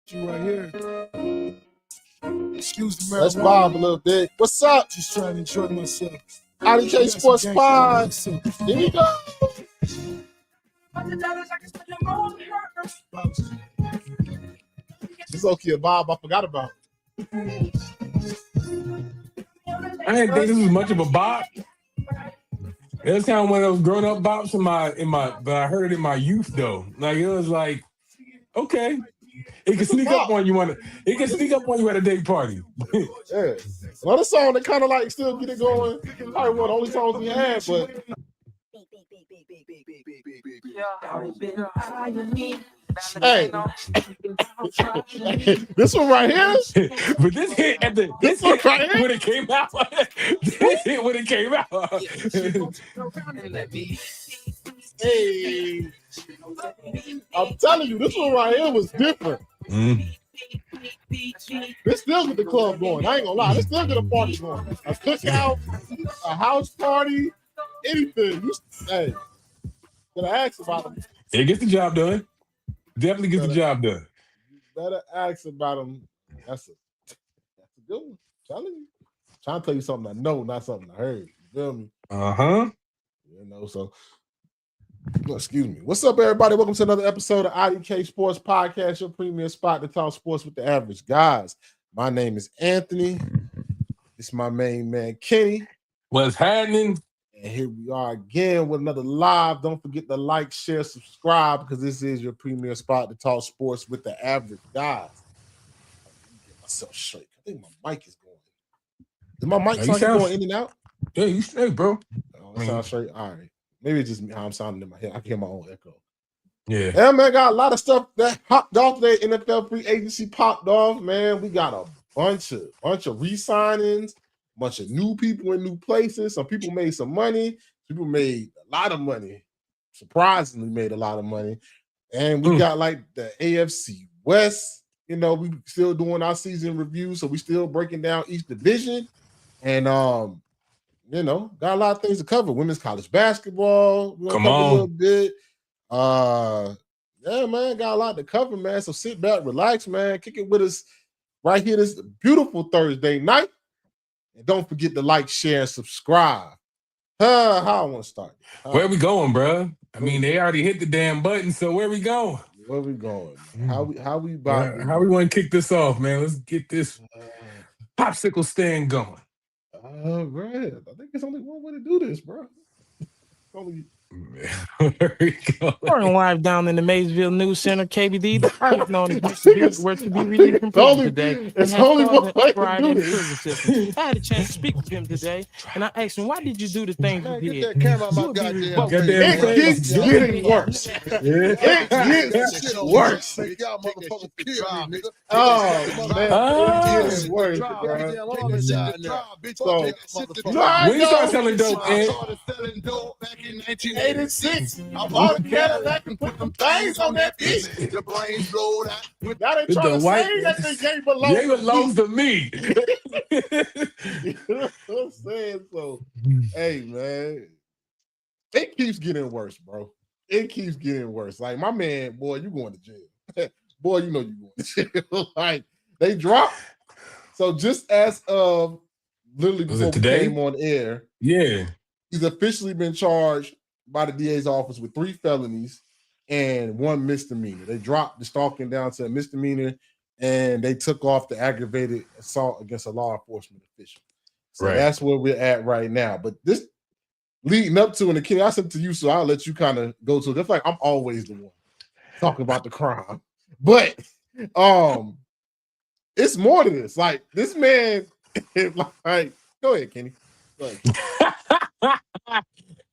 You right here. Excuse the marijuana. Let's vibe a little bit. What's up? Just trying to enjoy myself. IDK SPORTS Pod. Here we go. It's okay, a vibe I forgot about. I didn't think this was much of a bop. It was kind of one of those grown-up bops but I heard it in my youth though. Like it was like, okay, it can sneak up on you it can sneak up on you at a day party. Yeah, another song that kind of like still get it going. Probably one of the only songs we had, but hey, this one right here. But this hit at the this hit right here when it came out. This hit when it came out. Hey, I'm telling you, this one right here was different. This still get the club going. I ain't gonna lie, this still get a party going. A cookout, a house party, anything. Hey, gotta ask about them. It gets the job done. Definitely gets the job done. Better ask about them. That's a good one. I'm telling you. Trying to tell you something I know, not something I heard. You feel me? You know, so excuse me. What's up, everybody? Welcome to another episode of IDK Sports Podcast, your premier spot to talk sports with the average guys. My name is Anthony. This is my main man, Kenny. What's happening? And here we are again with another live. Don't forget to like, share, subscribe, because this is your premier spot to talk sports with the average guys. Let me get myself straight. I think my mic is going. Is my mic going in and out? Yeah, you straight, bro. Oh, it sounds straight. All right. Maybe it's just me how I'm sounding in my head. I can hear my own echo. Yeah, man, got a lot of stuff that popped off today. NFL free agency popped off, man. We got a bunch of re-signings, bunch of new people in new places. Some people made some money. People made a lot of money. Surprisingly made a lot of money. And we got like the AFC West. You know, we still doing our season review, so we still breaking down each division. And you know, got a lot of things to cover. Women's college basketball. We're gonna cover a little bit. Yeah, man, got a lot to cover, man. So sit back, relax, man. Kick it with us right here this beautiful Thursday night. And don't forget to like, share, and subscribe. How I want to start. Where we going, bro? I mean, they already hit the damn button, so where we going? Where we going? How we want to kick this off, man? Let's get this popsicle stand going. Right. I think there's only one way to do this, bro. There we go. We're live down in the Maysville News Center, KBD. The artist known as were to be released from prison today. It's only one way to do this. I had a chance to speak with him today, and I asked him, why did you do the things you did? It keeps getting worse. It gets worse. Oh, man. It gets worse, bro. When you start selling dope, man? Back in 1986, I bought a Cadillac and put some things on that bitch. The brains rolled out. Now they trying to say that they belongs to me. You know what I'm saying? So, hey, man, it keeps getting worse, bro. It keeps getting worse. Like, my man, boy, you going to jail. Boy, you know you going to jail. Like, they dropped. So, just as of literally before we came on air, yeah, he's officially been charged by the DA's office with 3 felonies and 1 misdemeanor. They dropped the stalking down to a misdemeanor, and they took off the aggravated assault against a law enforcement official. So that's where we're at right now. But this leading up to, and the kid I sent to you, so I'll let you kind of go to it. That's like I'm always the one talking about the crime. But it's more to this. Like, this man, like, go ahead, Kenny. Go ahead.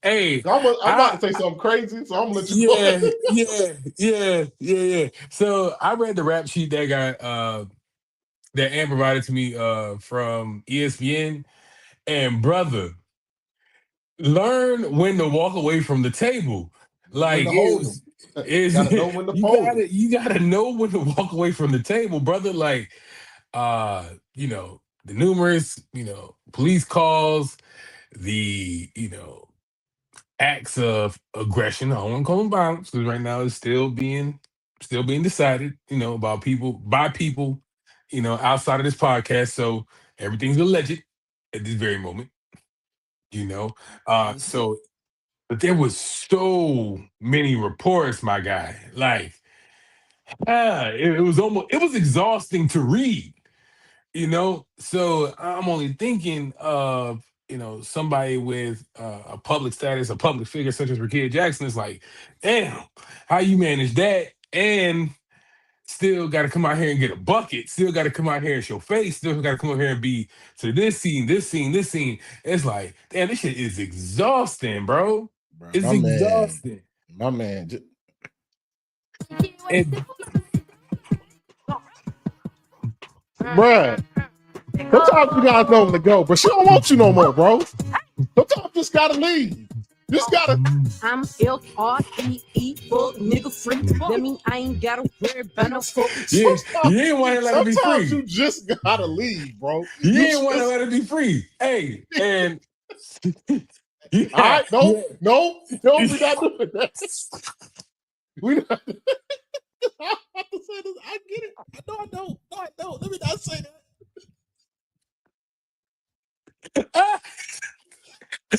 Hey, I'm about to say something crazy, so I'm gonna let you go. Yeah. So I read the rap sheet that got that Ann provided to me from ESPN, and brother, learn when to walk away from the table. Like, you gotta know when to you gotta know when to walk away from the table, brother. Like, you know, the numerous, police calls, the, acts of aggression. I don't want to call them violence because right now it's still being still being decided, by people, outside of this podcast. So everything's alleged at this very moment, So, but there was so many reports, my guy. Like, it was exhausting to read, So I'm only thinking of, somebody with a public status, a public figure such as Rakia Jackson. Is like, damn, how you manage that and still got to come out here and get a bucket, still got to come out here and show face, still got to come out here and be to this scene. It's like, damn, this shit is exhausting, bro. It's exhausting. My man. Bruh, sometimes you guys know when to go, but she don't want you no more, bro. Sometimes you just gotta leave. Just gotta. I'm LREE, fuck nigga free. That mean I ain't gotta worry about no fuck. Yeah, you ain't want to let it be free. Sometimes you just gotta leave, bro. You ain't want to let it be free. Hey, and all right, no, we not doing that. We not. I have to say this. I get it. No, I don't. Let me not say that.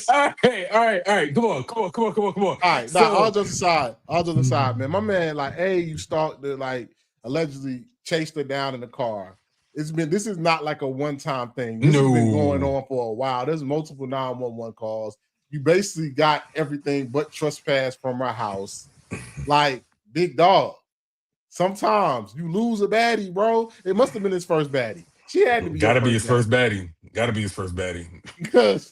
All right. Come on. All right, so, all jokes aside, man. My man, like, hey, you start to like allegedly chased her down in the car. This is not like a one-time thing. This has been going on for a while. There's multiple 911 calls. You basically got everything but trespass from her house. Like, big dog. Sometimes you lose a baddie, bro. It must have been his first baddie. She had to be. Gotta be his first baddie. Because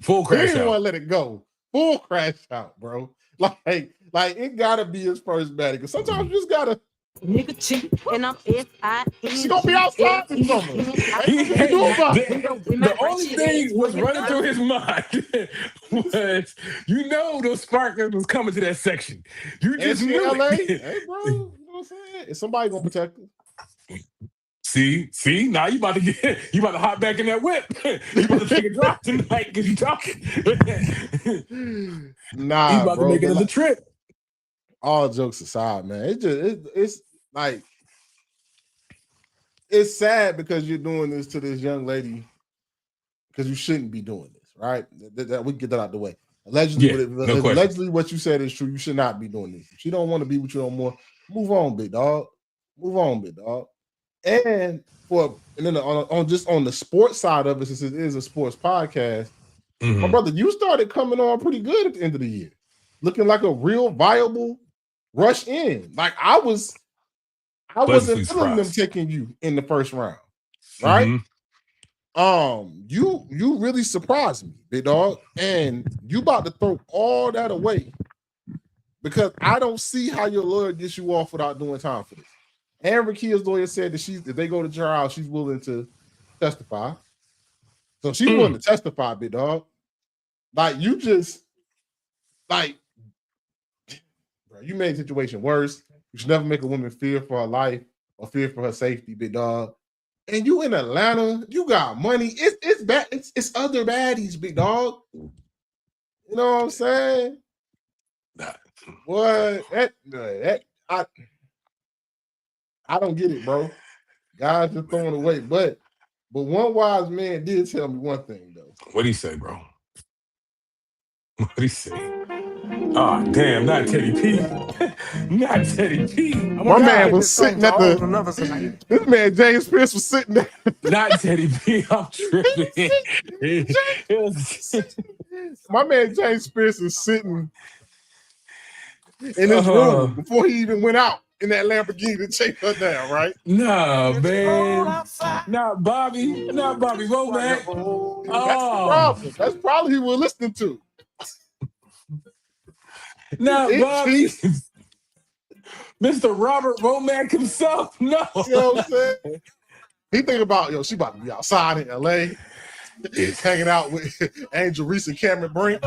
full crash out. He didn't want to let it go. Full crash out, bro. Like it gotta be his first baddie. Because sometimes you just gotta. Nigga cheat, and I'm F-I-N. She gonna be outside this summer. The only thing was running through his mind was, those sparklers was coming to that section. You just knew LA? it. Hey, bro, you know what I'm saying? Is somebody gonna protect her? See, now you about to hop back in that whip. You about to take a drive tonight because you talking. Nah, you about bro, to make another trip. All jokes aside, man, it's like it's sad because you're doing this to this young lady because you shouldn't be doing this, right? That we can get that out the way. Allegedly, what you said is true. You should not be doing this. If she don't want to be with you no more, move on, big dog. And then on the sports side of it, since it is a sports podcast, my brother, you started coming on pretty good at the end of the year, looking like a real viable rush in. Like I wasn't feeling them taking you in the first round, right? You really surprised me, big dog, and you about to throw all that away because I don't see how your lawyer gets you off without doing time for this. And Rakia's lawyer said that if they go to trial, she's willing to testify. So she's willing to testify, big dog. Like you just bro, you made the situation worse. You should never make a woman fear for her life or fear for her safety, big dog. And you in Atlanta, you got money. It's bad. It's other baddies, big dog. You know what I'm saying? What? I don't get it, bro. Guys just throwing away. But one wise man did tell me one thing, though. What'd he say, bro? What'd he say? Oh, damn, not Teddy P. Not Teddy P. My man was sitting at the... This man, James Pierce, was sitting there. Not Teddy P. I'm tripping. My man, James Pierce, is sitting in his room before he even went out in that Lamborghini to chase her down, right? Nah, man. Not Bobby Womack. That's probably who we're listening to. Not Bobby. Mr. Robert Womack himself. No. You know what I'm saying? He thinking about, she about to be outside in LA, hanging out with Angel Reese and Cameron Brink.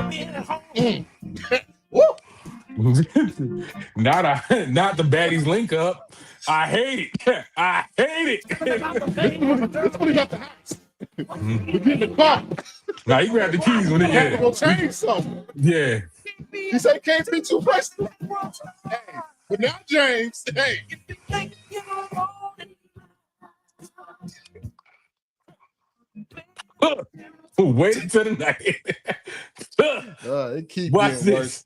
Woo! Not the baddies link up. I hate it. That's when he got the house. We get in the car. Nah, he grabbed the keys when he had to go change something. Yeah. He said it can't be too flexible. Hey, But now, James, hey. Wait until the night. It keep Watch getting this. worse.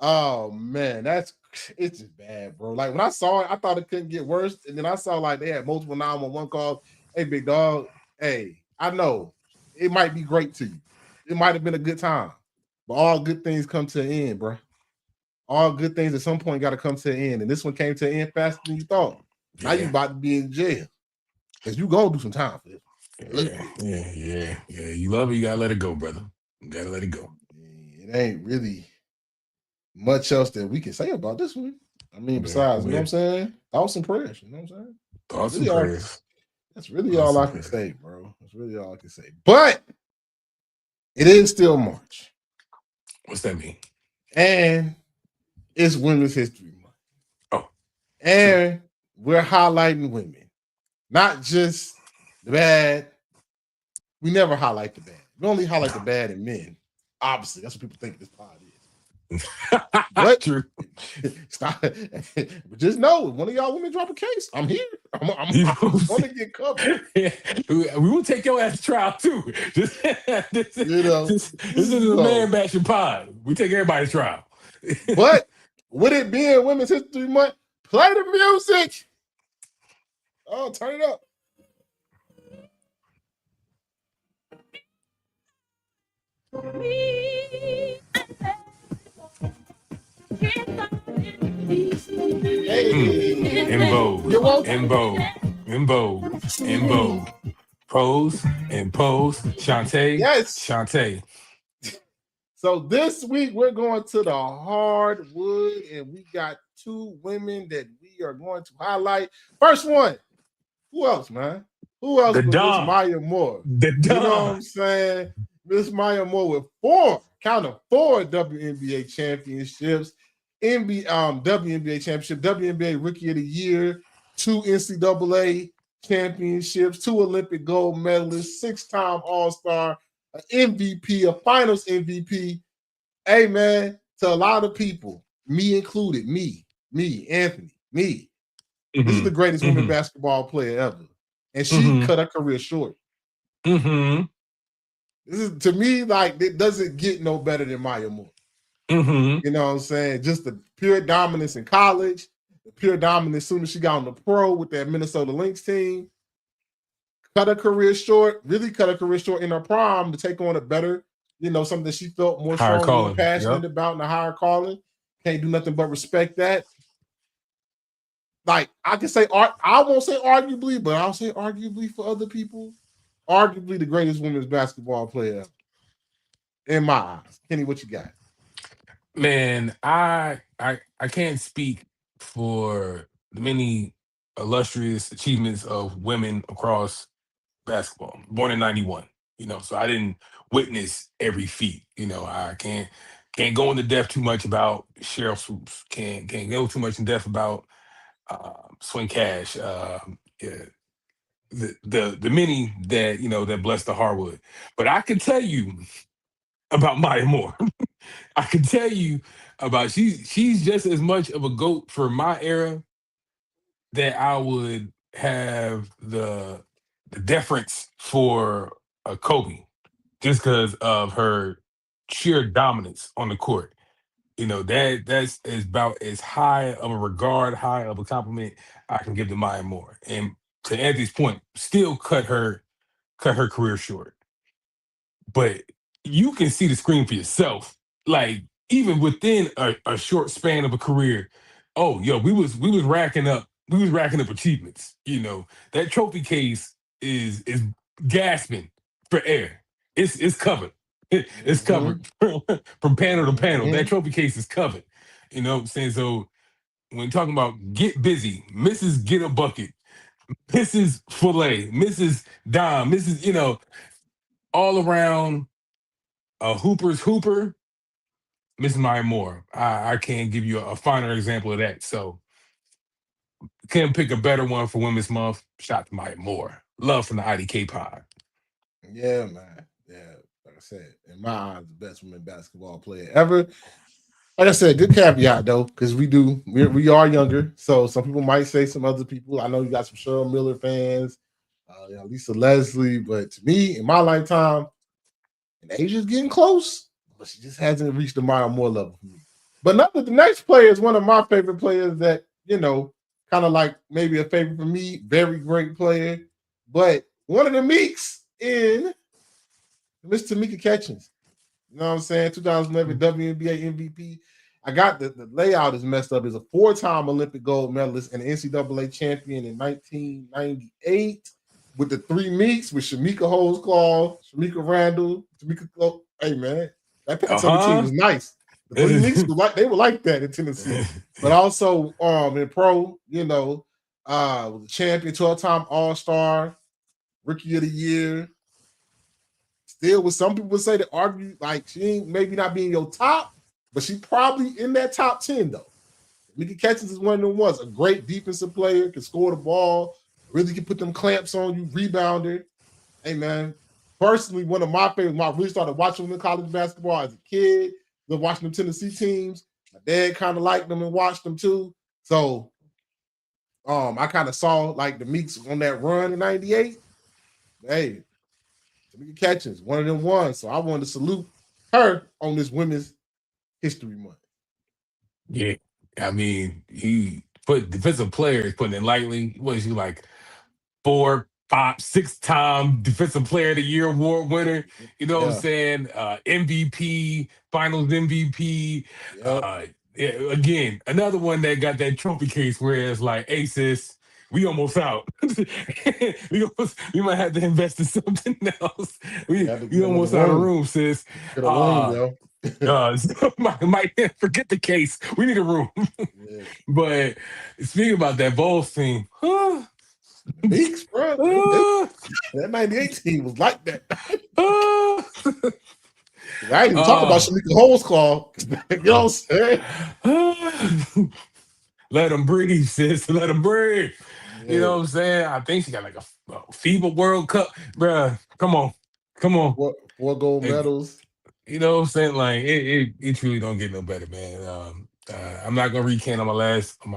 Oh man, it's just bad, bro. Like when I saw it, I thought it couldn't get worse, and then I saw like they had multiple 911 calls. Hey, big dog. Hey, I know it might be great to you. It might have been a good time, but all good things come to an end, bro. All good things at some point got to come to an end, and this one came to an end faster than you thought. Now you about to be in jail because you gonna do some time for this. Yeah. You love it, you gotta let it go, brother. You gotta let it go. It ain't really much else that we can say about this one. I mean, besides, you know what I'm saying? Thoughts and prayers, you know what I'm saying? Thoughts and prayers. That's really all I can say, bro. That's really all I can say. But it is still March. What's that mean? And it's Women's History Month. Oh. And we're highlighting women. Not just the bad. We never highlight the bad. We only highlight the bad in men. Obviously, that's what people think this pod is. What? True. Stop. But just know, one of y'all women drop a case, I'm here. I'm going to get covered. We will take your ass to trial too. This is a man bashing pod. We take everybody to trial. But with it being Women's History Month, play the music. Oh, turn it up. In vogue. Pose and pose. Shantae. Yes. Shantae. So this week we're going to the hardwood, and we got two women that we are going to highlight. First one, who else, man? Who else but Miss Maya Moore? You know what I'm saying? Miss Maya Moore with four WNBA championships, WNBA championship, WNBA Rookie of the Year, 2 NCAA championships, 2 Olympic gold medalists, 6-time All-Star, an MVP, a Finals MVP. Hey, man, to a lot of people, me included, Anthony, this is the greatest women basketball player ever. And she cut her career short. This is, to me, like, it doesn't get no better than Maya Moore. You know what I'm saying? Just the pure dominance in college, the pure dominance as soon as she got on the pro with that Minnesota Lynx team. Cut her career short, really cut her career short in her prime to take on a better, something that she felt more strongly and passionate about in the higher calling. Can't do nothing but respect that. Like, I can say, I won't say arguably, but I'll say arguably for other people, arguably the greatest women's basketball player ever. In my eyes. Kenny, what you got? Man, I can't speak for the many illustrious achievements of women across basketball. Born in 91, so I didn't witness every feat. I can't go into depth too much about Cheryl Swoops. Can't go too much in depth about Swing Cash. The many that that bless the hardwood. But I can tell you about Maya Moore. I can tell you about she's just as much of a GOAT for my era that I would have the deference for a Kobe, just because of her sheer dominance on the court. That's about as high of a regard, high of a compliment I can give to Maya Moore. And to Anthony's point, still cut her career short. But you can see the screen for yourself. Like, even within a short span of a career, we was racking up achievements. That trophy case is gasping for air. It's covered. It's covered from panel to panel. That trophy case is covered. You know what I'm saying? So when talking about get busy, Mrs. Get a Bucket, Mrs. Filet, Mrs. Dime, Mrs. all around a Hooper's Hooper, Miss Maya Moore. I can't give you a finer example of that. So can't pick a better one for Women's Month. Shout out to Maya Moore. Love from the IDK pod. Yeah, man. Yeah, like I said, in my eyes, the best women basketball player ever. Like I said, good caveat though, because we are younger. So some people might say some other people. I know you got some Cheryl Miller fans, Lisa Leslie, but to me, in my lifetime, and Asia's getting close, but she just hasn't reached the Maya Moore level for me. But the next player is one of my favorite players that, kind of like maybe a favorite for me, very great player. But one of the Meeks in Miss Tamika Catchings. You know what I'm saying? 2011 WNBA MVP. I got the layout is messed up. Is a 4-time Olympic gold medalist and NCAA champion in 1998 with the 3 Meeks with Shamika Holdsclaw, Shamika Randall, Tamika. Hey man, that Passover team was nice. The 3 Meeks they were like that in Tennessee, but also in pro, was a champion, 12-time All-Star, Rookie of the Year. Still, with some people would say that argue like she ain't maybe not being your top, but she probably in that top 10 though. Tamika Catchings is one of them ones. A great defensive player, can score the ball, really can put them clamps on you, rebounder. Hey man, personally, one of my favorites. I really started watching them in college basketball as a kid. Watching them Tennessee teams. My dad kind of liked them and watched them too. So, I kind of saw like the Meeks on that run in '98. Hey. Tamika Catchings, one of them ones. So I wanted to salute her on this Women's History Month. Yeah. I mean, he put defensive players, putting it lightly. What is he like 4, 5, 6-time Defensive Player of the Year award winner? You know what I'm saying? MVP, Finals MVP. Again, another one that got that trophy case where it's like, hey, sis, we almost out. we might have to invest in something else. We almost out of room, sis. So might forget the case. We need a room. But speaking about that Bulls team, Meeks, bro. That 98 team was like that. I ain't even talking about Shamika Holdsclaw. You know what I'm saying? Let them breathe, sis. Let them breathe. Yeah. You know what I'm saying? I think she got like a FIBA World Cup. Bruh, come on. 4 gold medals. You know what I'm saying? Like, it truly don't get no better, man. I'm not gonna recant on my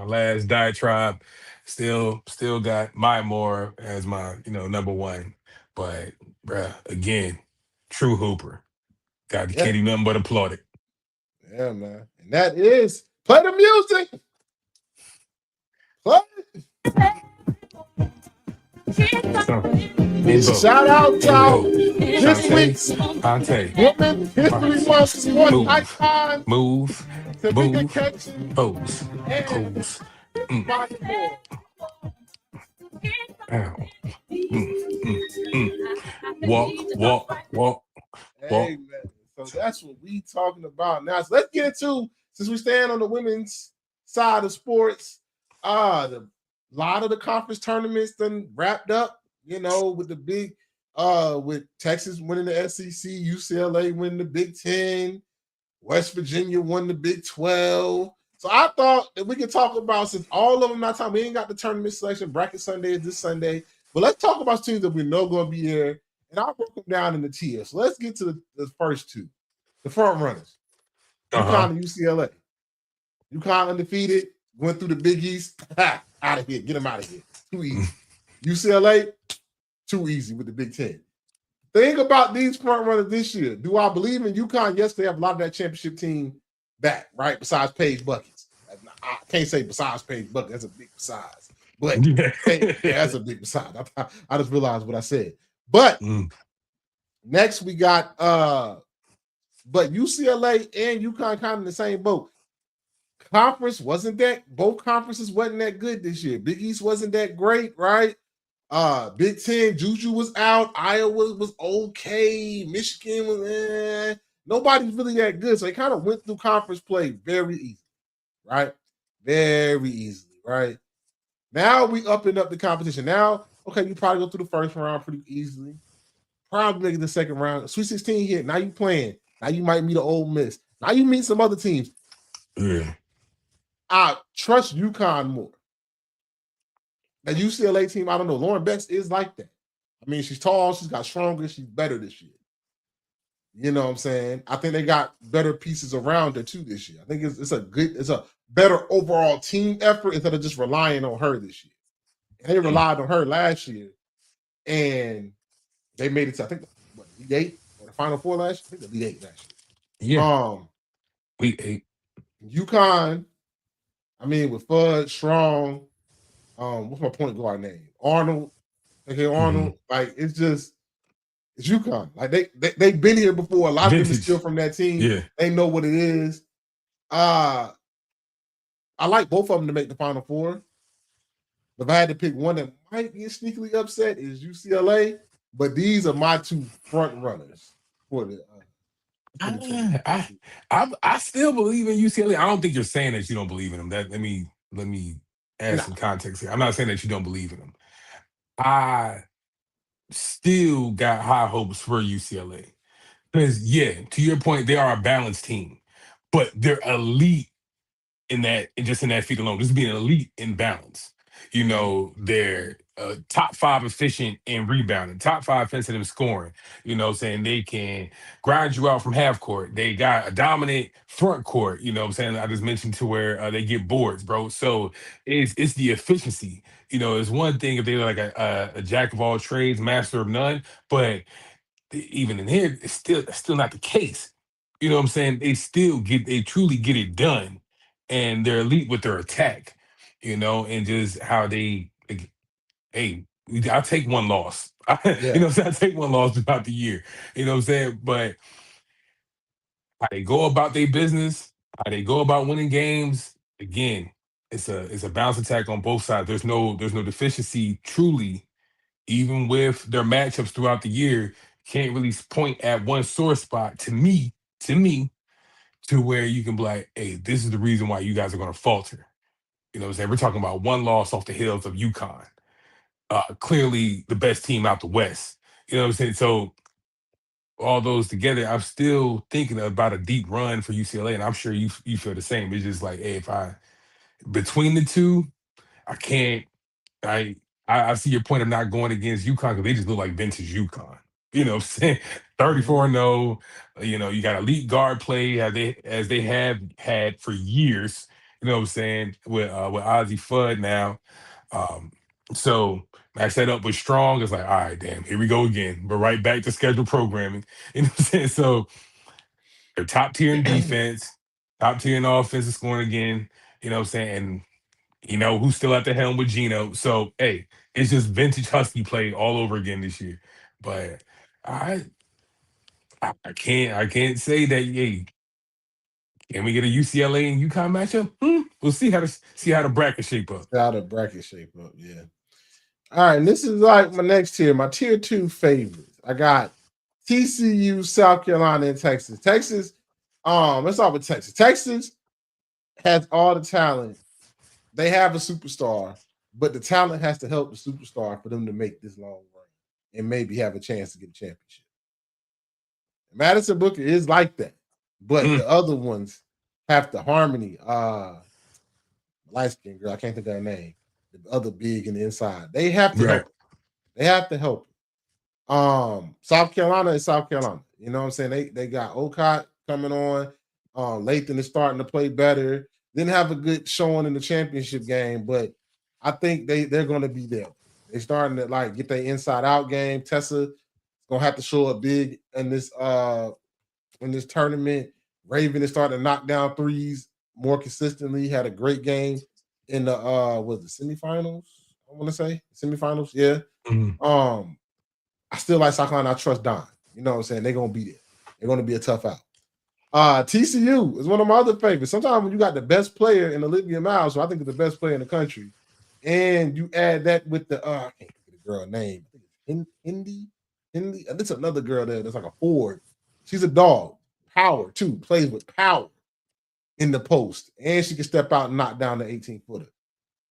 last diatribe. Still got Maya Moore as my, number one. But bruh, again, true hooper. Can't do nothing but applaud it. Yeah, man. And that is play the music. Play. Shout out to this week's Women's History Month Sports Icon. Move. Tamika Catchings. Pose. Walk. Hey, man. So that's what we talking about now. So let's get into, since we stand on the women's side of sports, a lot of the conference tournaments done wrapped up, with the big, with Texas winning the SEC, UCLA winning the Big 10, West Virginia won the Big 12. So I thought that we could talk about, since all of them not time, we ain't got the tournament selection, bracket Sunday is this Sunday, but let's talk about teams that we know going to be here, and I'll break them down in the tiers. So let's get to the first two, the front runners, UConn and UCLA. UConn undefeated, went through the Big East, out of here, get them out of here, too easy. UCLA, too easy with the Big 10. Think about these front runners this year. Do I believe in UConn? Yes, they have a lot of that championship team back, right? Besides Paige Buckets. I can't say besides Paige Buckets. That's a big besides. But that's a big besides. I just realized what I said. But next we got but UCLA and UConn kind of in the same boat. Both conferences wasn't that good this year. Big East wasn't that great, right? Big 10, Juju was out. Iowa was okay. Michigan was nobody's really that good. So they kind of went through conference play very easy, right? Very easily, right? Now we upping up the competition. Now, okay, you probably go through the first round pretty easily. Probably make it the second round. Sweet 16 hit. Now you playing. Now you might meet an Ole Miss. Now you meet some other teams. Yeah. I trust UConn more. That UCLA team, I don't know. Lauren Bex is like that. I mean, she's tall, she's got stronger, she's better this year. You know what I'm saying? I think they got better pieces around her too this year. I think it's a better overall team effort instead of just relying on her this year. And they relied on her last year, and they made it to, I think, what, Elite Eight or the Final Four last year? I think the Elite Eight last year. Yeah. Elite Eight. UConn, I mean, with Fudd, Strong, what's my point guard name? Arnold. Okay, Arnold. Like, it's UConn. Like, they've been here before. A lot of them is still from that team. Yeah. They know what it is. I like both of them to make the Final Four. If I had to pick one that might be sneakily upset, is UCLA. But these are my two front runners for the. I still believe in UCLA. I don't think you're saying that you don't believe in them. Let me add some context here. I'm not saying that you don't believe in them. I still got high hopes for UCLA because, yeah, to your point, they are a balanced team, but they're elite in that feat alone. This is being elite in balance. You know, they're top 5 efficient in rebounding, top 5 offensive in scoring. You know, saying they can grind you out from half court. They got a dominant front court. You know, what I'm saying, I just mentioned to where they get boards, bro. So it's the efficiency. You know, it's one thing if they're like a jack of all trades, master of none, but even in here, it's still not the case. You know what I'm saying? They truly get it done, and they're elite with their attack. You know, and just how hey, I'll take one loss. You know what I'm saying? I take one loss throughout the year. You know what I'm saying? But how they go about their business, how they go about winning games, again, it's a balanced attack on both sides. There's no deficiency truly, even with their matchups throughout the year. Can't really point at one sore spot to me, to where you can be like, hey, this is the reason why you guys are going to falter. You know what I'm saying? We're talking about one loss off the heels of UConn. Clearly the best team out the West. You know what I'm saying? So all those together, I'm still thinking about a deep run for UCLA, and I'm sure you feel the same. It's just like, hey, if between the two, I can't. I see your point of not going against UConn because they just look like vintage UConn. You know what I'm saying? 34-0. You know, you got elite guard play as they have had for years. You know what I'm saying? With Ozzie Fudd now. So match that up with Strong. It's like, all right, damn, here we go again. We're right back to scheduled programming. You know what I'm saying? So they're top tier in defense, top tier in offensive scoring again. You know what I'm saying? And you know who's still at the helm with Gino. So hey, it's just vintage Husky play all over again this year. But I can't say that. Hey, can we get a UCLA and UConn matchup? We'll see how the bracket shape up. How the bracket shape up, yeah. All right, and this is like my next tier, my tier 2 favorites. I got TCU, South Carolina, and Texas. Texas, let's start with Texas. Texas has all the talent. They have a superstar, but the talent has to help the superstar for them to make this long run and maybe have a chance to get a championship. Madison Booker is like that, but the other ones have the harmony. Light-skinned girl, I can't think of her name. The other big in the inside. They have to help. They have to help. South Carolina is South Carolina. You know what I'm saying? They got Okot coming on. Lathan is starting to play better. Didn't have a good showing in the championship game, but I think they're going to be there. They're starting to like get their inside out game. Tessa gonna have to show up big in this tournament. Raven is starting to knock down threes more consistently. Had a great game in the semifinals. I want to say semifinals. Yeah. I still like South Carolina. I trust Don. You know what I'm saying? They're gonna be there. They're gonna be a tough out. TCU is one of my other favorites. Sometimes when you got the best player in Olivia Miles, who I think is the best player in the country, and you add that with the I can't think of the girl name. I think it's Indy. There's another girl there that's like a forward. She's a dog. Power too. Plays with power in the post, and she can step out and knock down the 18-footer.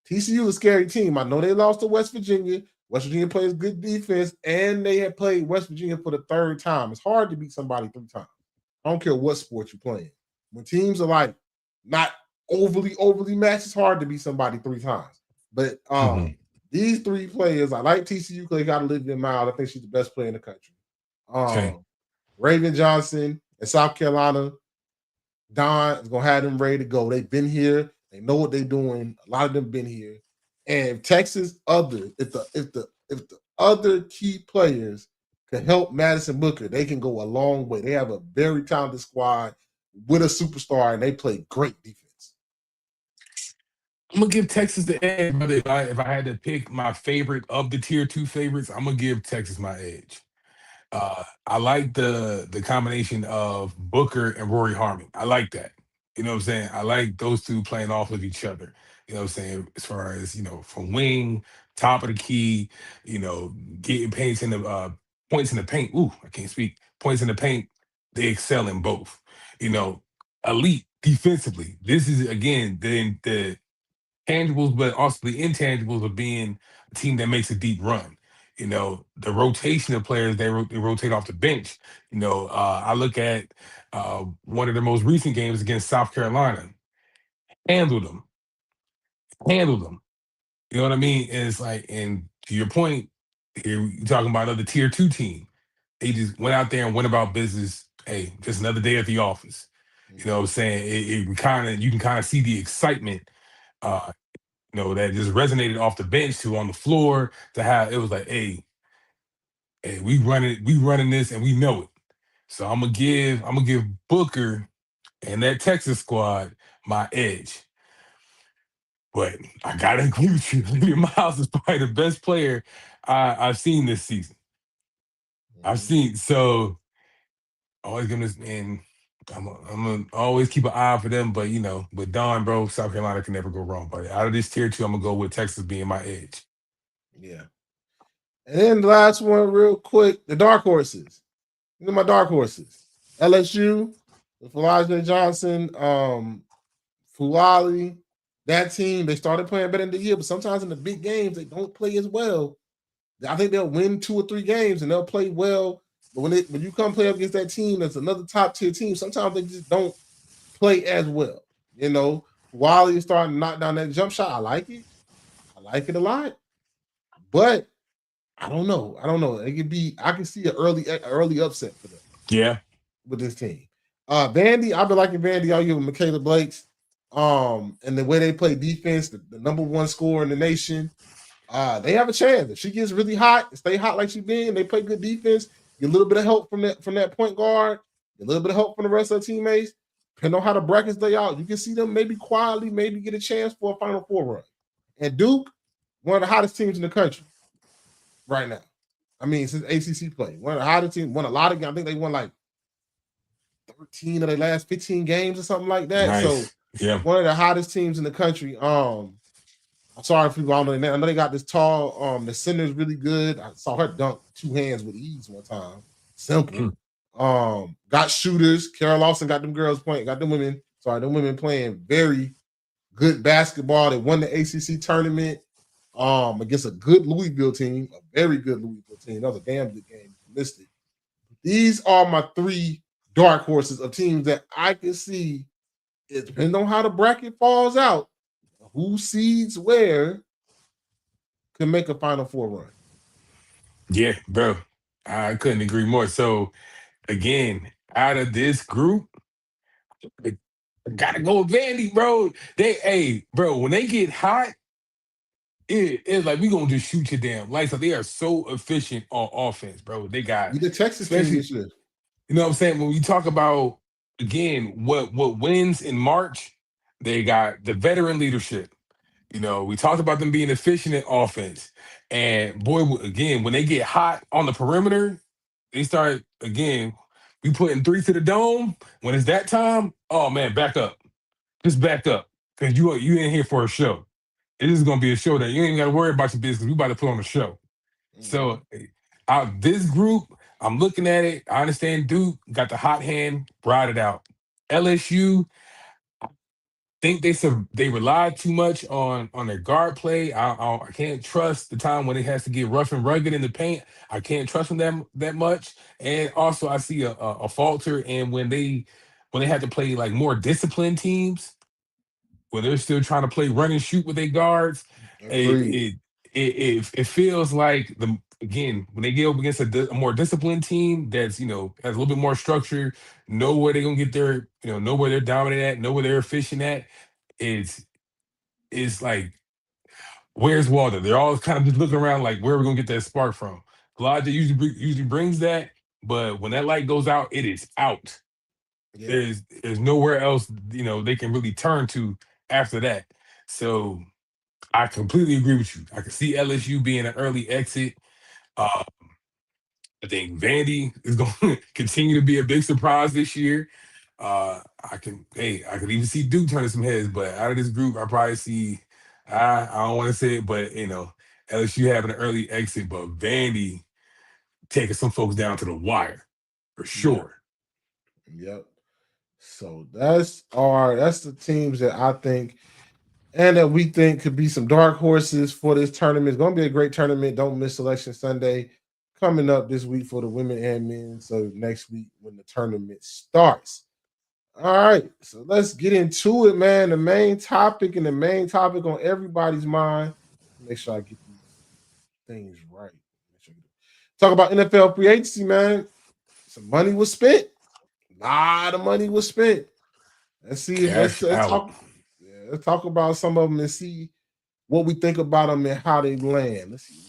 TCU is a scary team. I know they lost to West Virginia. West Virginia plays good defense, and they have played West Virginia for the 3rd time. It's hard to beat somebody 3 times. I don't care what sport you're playing. When teams are like not overly matched, it's hard to beat somebody 3 times. But these 3 players, I like TCU because they got Olivia Miles. I think she's the best player in the country. Raven Johnson in South Carolina. Don is gonna have them ready to go. They've been here. They know what they're doing. A lot of them been here. And Texas if the other key players can help Madison Booker, they can go a long way. They have a very talented squad with a superstar, and they play great defense. I'm gonna give Texas the edge, brother. If I had to pick my favorite of the tier 2 favorites, I'm gonna give Texas my edge. I like the combination of Booker and Rory Harmon. I like that. You know what I'm saying? I like those two playing off of each other. You know what I'm saying? As far as, from wing, top of the key, getting points in the paint. Ooh, I can't speak. Points in the paint, they excel in both. Elite defensively. This is again the tangibles, but also the intangibles of being a team that makes a deep run. The rotation of players they rotate off the bench. I look at one of the most recent games against South Carolina, handled them, handled them. You know what I mean? And it's like, and to your point, here you're talking about another tier 2 team. They just went out there and went about business. Hey, just another day at the office. You know what I'm saying? You can kind of see the excitement uh, that just resonated off the bench to on the floor to how it was like, hey, we running this and we know it. So I'm gonna give Booker and that Texas squad my edge. But I gotta agree with you. Olivia Miles is probably the best player I've seen this season. I've seen so always gonna and I'm gonna always keep an eye out for them. But with Don, bro, South Carolina can never go wrong. But out of this tier 2, I'm gonna go with Texas being my edge. Yeah. And then the last one, real quick, the dark horses. These are my dark horses. LSU, with Elijah Johnson, Fulali, that team, they started playing better in the year, but sometimes in the big games, they don't play as well. I think they'll win 2 or 3 games and they'll play well. But when you come play up against that team that's another top tier team, sometimes they just don't play as well. Fulali is starting to knock down that jump shot. I like it. I like it a lot. But I don't know. It could be. I can see an early upset for them. Yeah, with this team. Vandy, I've been liking Vandy all year with Michaela Blakes. And the way they play defense, the number 1 scorer in the nation. They have a chance. If she gets really hot, stay hot like she's been, they play good defense, get a little bit of help from that point guard, get a little bit of help from the rest of the teammates. Depending on how the brackets lay out, you can see them maybe quietly, maybe get a chance for a Final Four run. And Duke, one of the hottest teams in the country right now. I mean, since ACC play, one of the hottest teams, won a lot of games. I think they won like 13 of their last 15 games or something like that. Nice. So, yeah, one of the hottest teams in the country. I'm sorry if you don't know. I know they got this tall. The center's really good. I saw her dunk 2 hands with ease one time. Simple. Got shooters. Carol Lawson got them girls playing. Got them women. Sorry, them women playing very good basketball. They won the ACC tournament against a good Louisville team, a very good Louisville team. That was a damn good game. You missed it. These are my 3 dark horses of teams that I can see. It depends on how the bracket falls out, who seeds where can make a Final Four run. Yeah, bro. I couldn't agree more. So again, out of this group, I gotta go with Vandy, bro. Bro, when they get hot, it's like we gonna just shoot your damn lights out. They are so efficient on offense, bro. They got the Texas team this year. You know what I'm saying? When we talk about again what wins in March, they got the veteran leadership. We talked about them being efficient in offense. And boy, again, when they get hot on the perimeter, they start again. We putting 3 to the dome. When it's that time, oh man, back up. Just back up. Because you in here for a show. It is gonna be a show that you ain't gotta worry about your business. We about to put on a show. So out this group, I'm looking at it. I understand Duke got the hot hand, brought it out. LSU, think they rely too much on their guard play. I can't trust the time when it has to get rough and rugged in the paint. I can't trust them that much. And also, I see a falter. And when they have to play like more disciplined teams, where they're still trying to play run and shoot with their guards, it feels like again, when they get up against a more disciplined team that's, has a little bit more structure, know where they're gonna get their, know where they're dominant at, know where they're efficient at, it's like, where's Walter? They're all kind of just looking around like, where are we gonna get that spark from? Elijah usually brings that, but when that light goes out, it is out. Yeah. There's nowhere else, they can really turn to after that. So I completely agree with you. I can see LSU being an early exit. Uh, I think Vandy is going to continue to be a big surprise this year. I could even see Duke turning some heads, but out of this group, I probably see. I don't want to say it, but LSU having an early exit, but Vandy taking some folks down to the wire for sure. Yep. So that's the teams that I think and that we think could be some dark horses for this tournament. It's going to be a great tournament. Don't miss Selection Sunday coming up this week for the women and men. So next week when the tournament starts. All right, so let's get into it, man. The main topic on everybody's mind. Make sure I get these things right. Talk about NFL free agency, man. Some money was spent. A lot of money was spent. Let's see. Let's talk. Yeah, let's talk about some of them and see what we think about them and how they land. Let's see.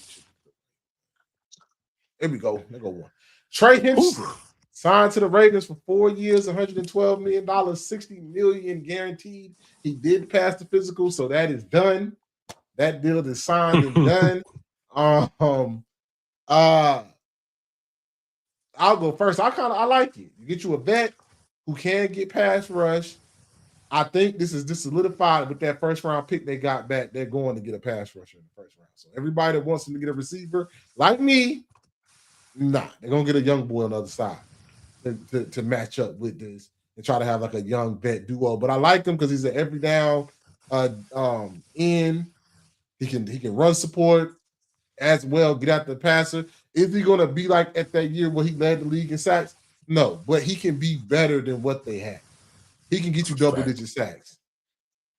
Here we go. There go one. Trey Henderson signed to the Ravens for 4 years, $112 million, $60 million guaranteed. He did pass the physical, so that is done. That deal is signed and done. I'll go first. I like it. You get you a vet who can get pass rush. I think this is solidified with that first round pick they got back. They're going to get a pass rusher in the first round. So everybody that wants them to get a receiver, like me, they're gonna get a young boy on the other side to match up with this and try to have like a young vet duo. But I like him because he's an every down end. He can run support as well, get out the passer. Is he gonna be like at that year where he led the league in sacks? No, but he can be better than what they had. He can get you double-digit sacks.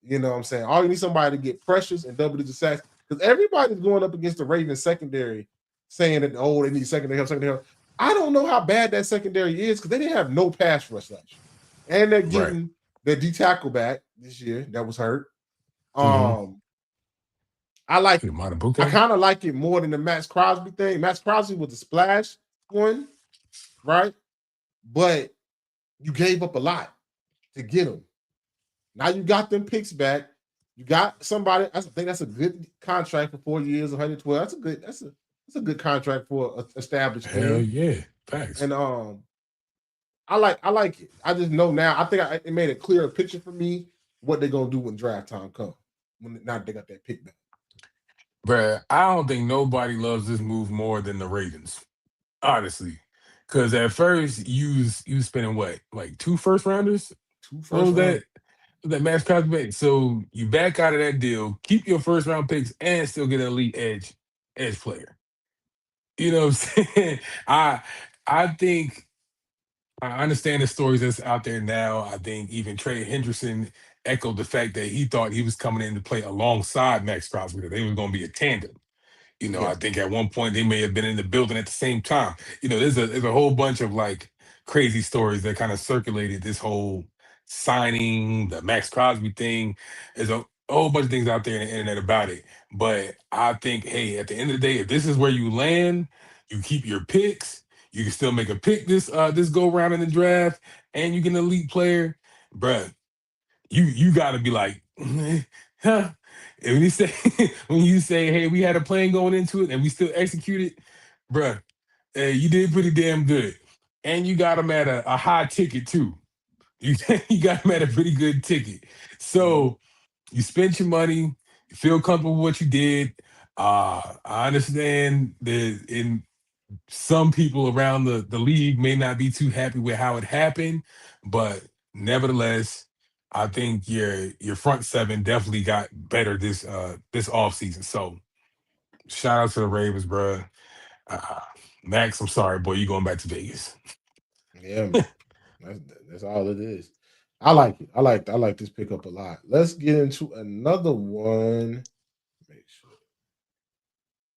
You know what I'm saying? All you need somebody to get pressures and double-digit sacks because everybody's going up against the Ravens secondary saying that, they need secondary help. I don't know how bad that secondary is because they didn't have no pass rush last year. And they're getting their D-tackle back this year that was hurt. I like it. I kind of like it more than the Max Crosby thing. Max Crosby was the splash one, right? But you gave up a lot to get them. Now you got them picks back. You got somebody. I think that's a good contract for 4 years, 112. That's a good contract for an established team. Hell yeah, thanks. And I like it. I just know now. I think it made a clearer picture for me what they're gonna do when draft time comes. Now they got that pick back. Bruh, I don't think nobody loves this move more than the Ravens, honestly. Because at first you spending what, like 2 first rounders? 2 first rounders. That Max Crosby. So you back out of that deal, keep your first round picks, and still get an elite edge player. You know what I'm saying? I think I understand the stories that's out there now. I think even Trey Henderson echoed the fact that he thought he was coming in to play alongside Max Crosby, that they were going to be a tandem. I think at one point they may have been in the building at the same time. There's a whole bunch of like crazy stories that kind of circulated this whole signing, the Max Crosby thing. There's a whole bunch of things out there in the internet about it. But I think, hey, at the end of the day, if this is where you land, you keep your picks. You can still make a pick this go round in the draft, and you get an elite player, bruh. You got to be like, huh? And when you say, hey, we had a plan going into it and we still executed, bruh, you did pretty damn good. And you got them at a high ticket too. You got them at a pretty good ticket. So you spent your money, you feel comfortable with what you did. I understand that some people around the league may not be too happy with how it happened, but nevertheless, I think your front seven definitely got better this offseason. So shout out to the Ravens, bro. Max, I'm sorry, boy, you going back to Vegas. Yeah, that's all it is. I like it. I like this pickup a lot. Let's get into another one. Make sure.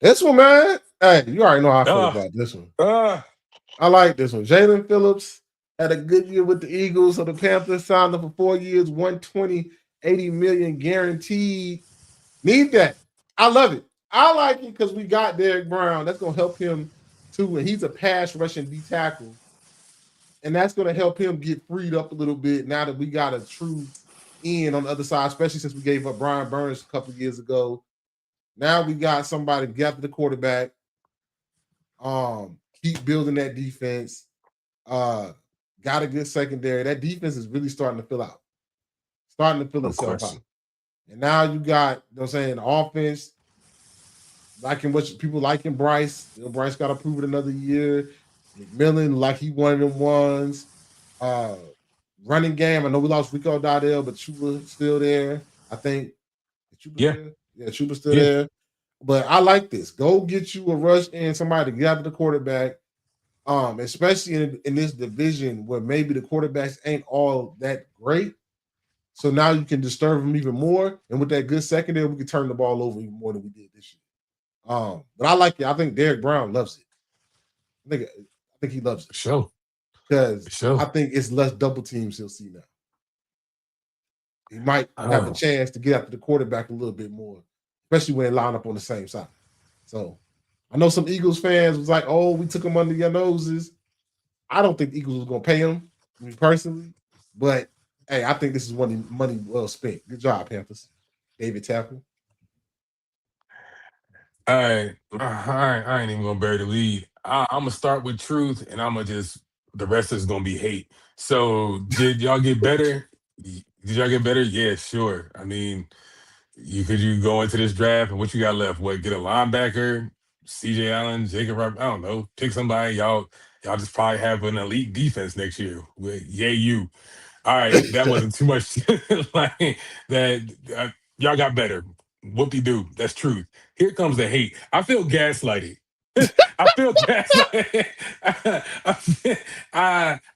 This one, man. Hey, you already know how I feel about this one. I like this one. Jalen Phillips had a good year with the Eagles, so the Panthers signed him for 4 years, 120, $80 million guaranteed. Need that. I love it. I like it because we got Derrick Brown. That's going to help him too, and he's a pass rushing D tackle, and that's going to help him get freed up a little bit now that we got a true end on the other side, especially since we gave up Brian Burns a couple of years ago. Now we got somebody to get after the quarterback. Keep building that defense. Got a good secondary. That defense is really starting to fill out. Starting to fill itself out. And now you got, you know what I'm saying, the offense, liking what people liking Bryce. You know, Bryce got to prove it another year. McMillan, like he one of them ones. Running game. I know we lost Rico Dowdell, but Chuba's still there. I think. There? Yeah, Chuba's still there. But I like this. Go get you a rush and somebody to get after the quarterback. Especially in this division where maybe the quarterbacks ain't all that great. So now you can disturb them even more. And with that good secondary, we can turn the ball over even more than we did this year. But I like it. I think Derrick Brown loves it. I think he loves it. Sure. Because I think it's less double teams he'll see now. He might have a chance to get after the quarterback a little bit more, especially when they line up on the same side. So I know some Eagles fans was like, oh, we took him under your noses. I don't think the Eagles was going to pay him, me personally. But, hey, I think this is money well spent. Good job, Panthers. David Tackle. All right. I ain't even going to bury the lead. I'm going to start with truth, and I'm going to just, the rest is going to be hate. So, did y'all get better? Did y'all get better? Yeah, sure. I mean, could you go into this draft and what you got left? What, get a linebacker, CJ Allen, Jacob Robert? I don't know. Pick somebody. Y'all just probably have an elite defense next year. Yay, you. All right, that wasn't too much. Like that. Y'all got better. Whoop-de-doo. That's truth. Here comes the hate. I feel gaslighted. I feel gaslighted.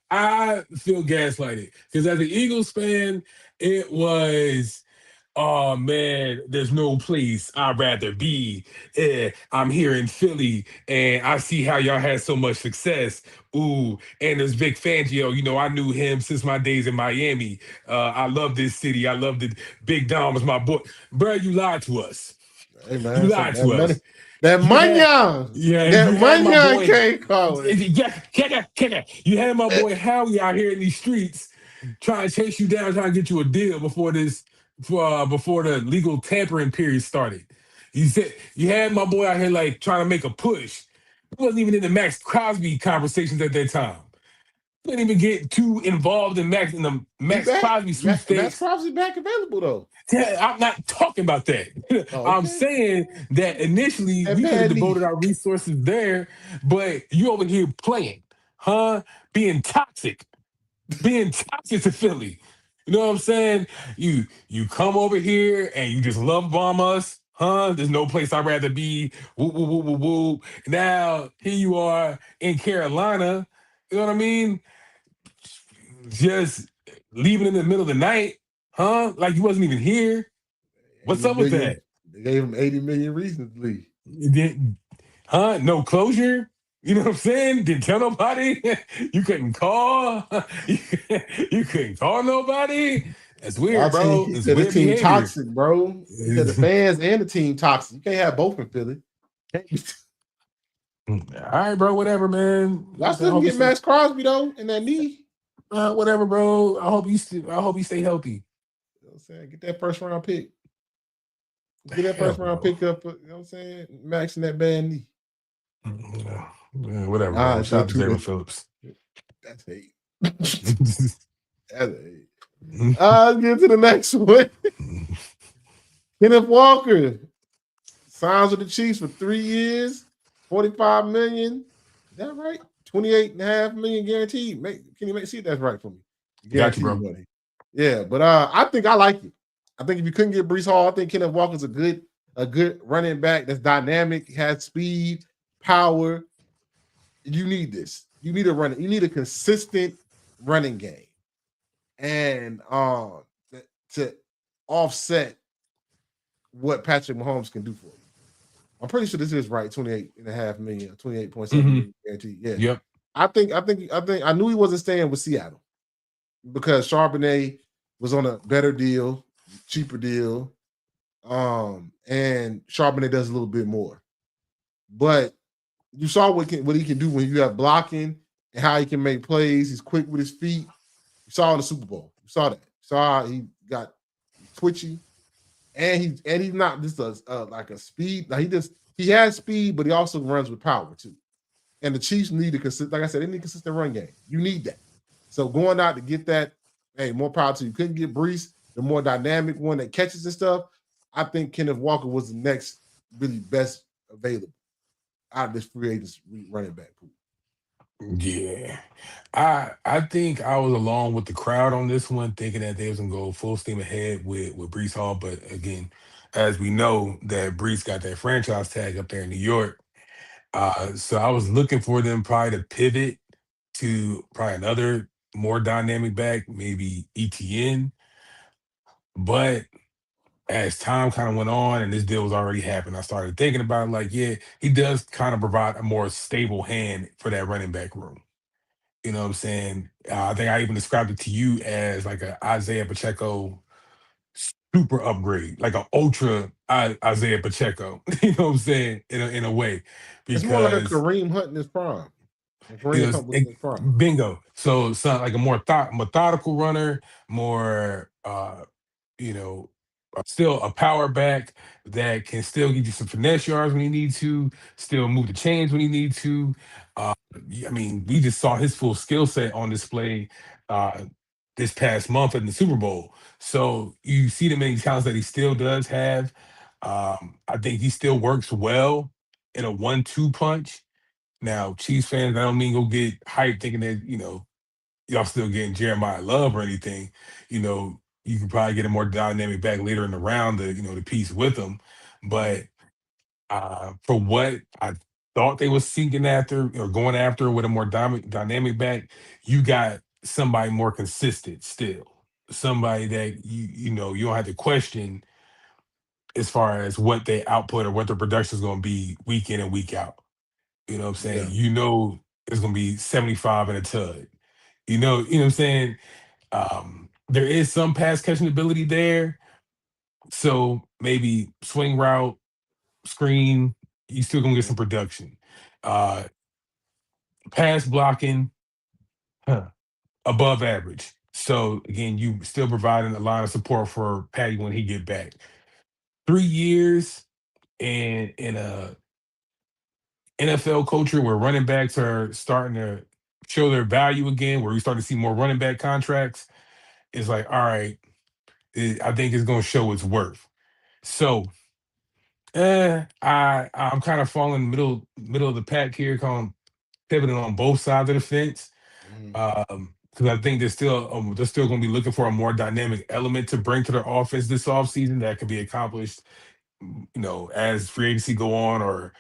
I feel gaslighted because as an Eagles fan, it was. Oh man, there's no place I'd rather be. I'm here in Philly, and I see how y'all had so much success. Ooh, and there's Vic Fangio. You know, I knew him since my days in Miami. I love this city. I love the Big Dom was my boy. Bro, you lied to us. Hey man, you lied to us. That money, can't call it. You had my boy Howie out here in these streets trying to chase you down, trying to get you a deal before the legal tampering period started. You said you had my boy out here like trying to make a push. He wasn't even in the Max Crosby conversations at that time. He didn't even get too involved in the Max Crosby sweepstakes. Max Crosby back available though. Yeah, I'm not talking about that. Okay. I'm saying that initially we could have devoted our resources there, but you over here playing, being toxic to Philly. You know what I'm saying? You come over here and you just love bomb us, There's no place I'd rather be. Woo, woo, woo, woo, woo. Now here you are in Carolina. You know what I mean? Just leaving in the middle of the night, like you wasn't even here. What's up with that? They gave him 80 million reasons to leave. No closure? You know what I'm saying? Didn't tell nobody. You couldn't call. You couldn't call nobody. That's weird, bro. It's weird the team behavior. Toxic, bro. The fans and the team toxic. You can't have both in Philly. All right, bro. Whatever, man. Y'all still get Max Crosby though in that knee. Whatever, bro. I hope you stay healthy. You know what I'm saying? Get that first round pick. Get that first round pick up. You know what I'm saying? Max in that bad knee. Yeah, whatever. Bro. Shout out to Jalen Phillips. That's hate. That's hate. Let's get to the next one. Kenneth Walker signs with the Chiefs for 3 years, $45 million. Is that right? $28.5 million guaranteed. Can you see if that's right for me? Got you, bro. Money. Yeah, but I think I like it. I think if you couldn't get Breece Hall, I think Kenneth Walker's a good running back that's dynamic, has speed, power. You need this. You need a consistent running game. And to offset what Patrick Mahomes can do for you. I'm pretty sure this is right. 28.5 million, 28.7 million guaranteed. Yeah. Yep. I knew he wasn't staying with Seattle because Charbonnet was on a better deal, cheaper deal. And Charbonnet does a little bit more. But you saw what he can do when you have blocking and how he can make plays. He's quick with his feet. You saw in the Super Bowl. You saw that. You saw how he got twitchy. And he's not just like a speed. Like he has speed, but he also runs with power too. And the Chiefs need a consistent, like I said, they need a consistent run game. You need that. So going out to get that, hey, more power to you. Couldn't get Brees, the more dynamic one that catches and stuff. I think Kenneth Walker was the next really best available out of this free agents running back pool. Yeah. I think I was along with the crowd on this one, thinking that they was gonna go full steam ahead with Brees Hall. But again, as we know, that Brees got that franchise tag up there in New York. So I was looking for them probably to pivot to probably another more dynamic back, maybe ETN. But as time kind of went on and this deal was already happening, I started thinking about it, like, yeah, he does kind of provide a more stable hand for that running back room. You know what I'm saying? I think I even described it to you as like a Isaiah Pacheco super upgrade, like an ultra Isaiah Pacheco. You know what I'm saying? In a way, It's more like a because Kareem Hunt in his prime. you know, bingo. So it's not like a more methodical runner, more you know, still a power back that can still give you some finesse yards when you need to, still move the chains when you need to. I mean, we just saw his full skill set on display this past month in the Super Bowl. So you see the many talents that he still does have. I think he still works well in a 1-2 punch. Now, Chiefs fans, I don't mean go get hyped thinking that, y'all still getting Jeremiah Love or anything. You can probably get a more dynamic back later in the round, the piece with him. But for what I thought they was seeking after or going after with a more dynamic back, you got somebody more consistent still. Somebody that you don't have to question as far as what they output or what their production is going to be week in and week out. You know what I'm saying? Yeah. It's going to be 75 in a tud. You know what I'm saying? There is some pass catching ability there. So maybe swing route, screen, you still gonna get some production. Pass blocking, above average. So again, you still providing a lot of support for Patty when he get back. 3 years in a NFL culture where running backs are starting to show their value again, where we start to see more running back contracts, it's like, all right, I think it's going to show its worth. So, I'm kind of falling middle of the pack here, pivoting on both sides of the fence, because I think they're still going to be looking for a more dynamic element to bring to their offense this offseason that can be accomplished, as free agency go on or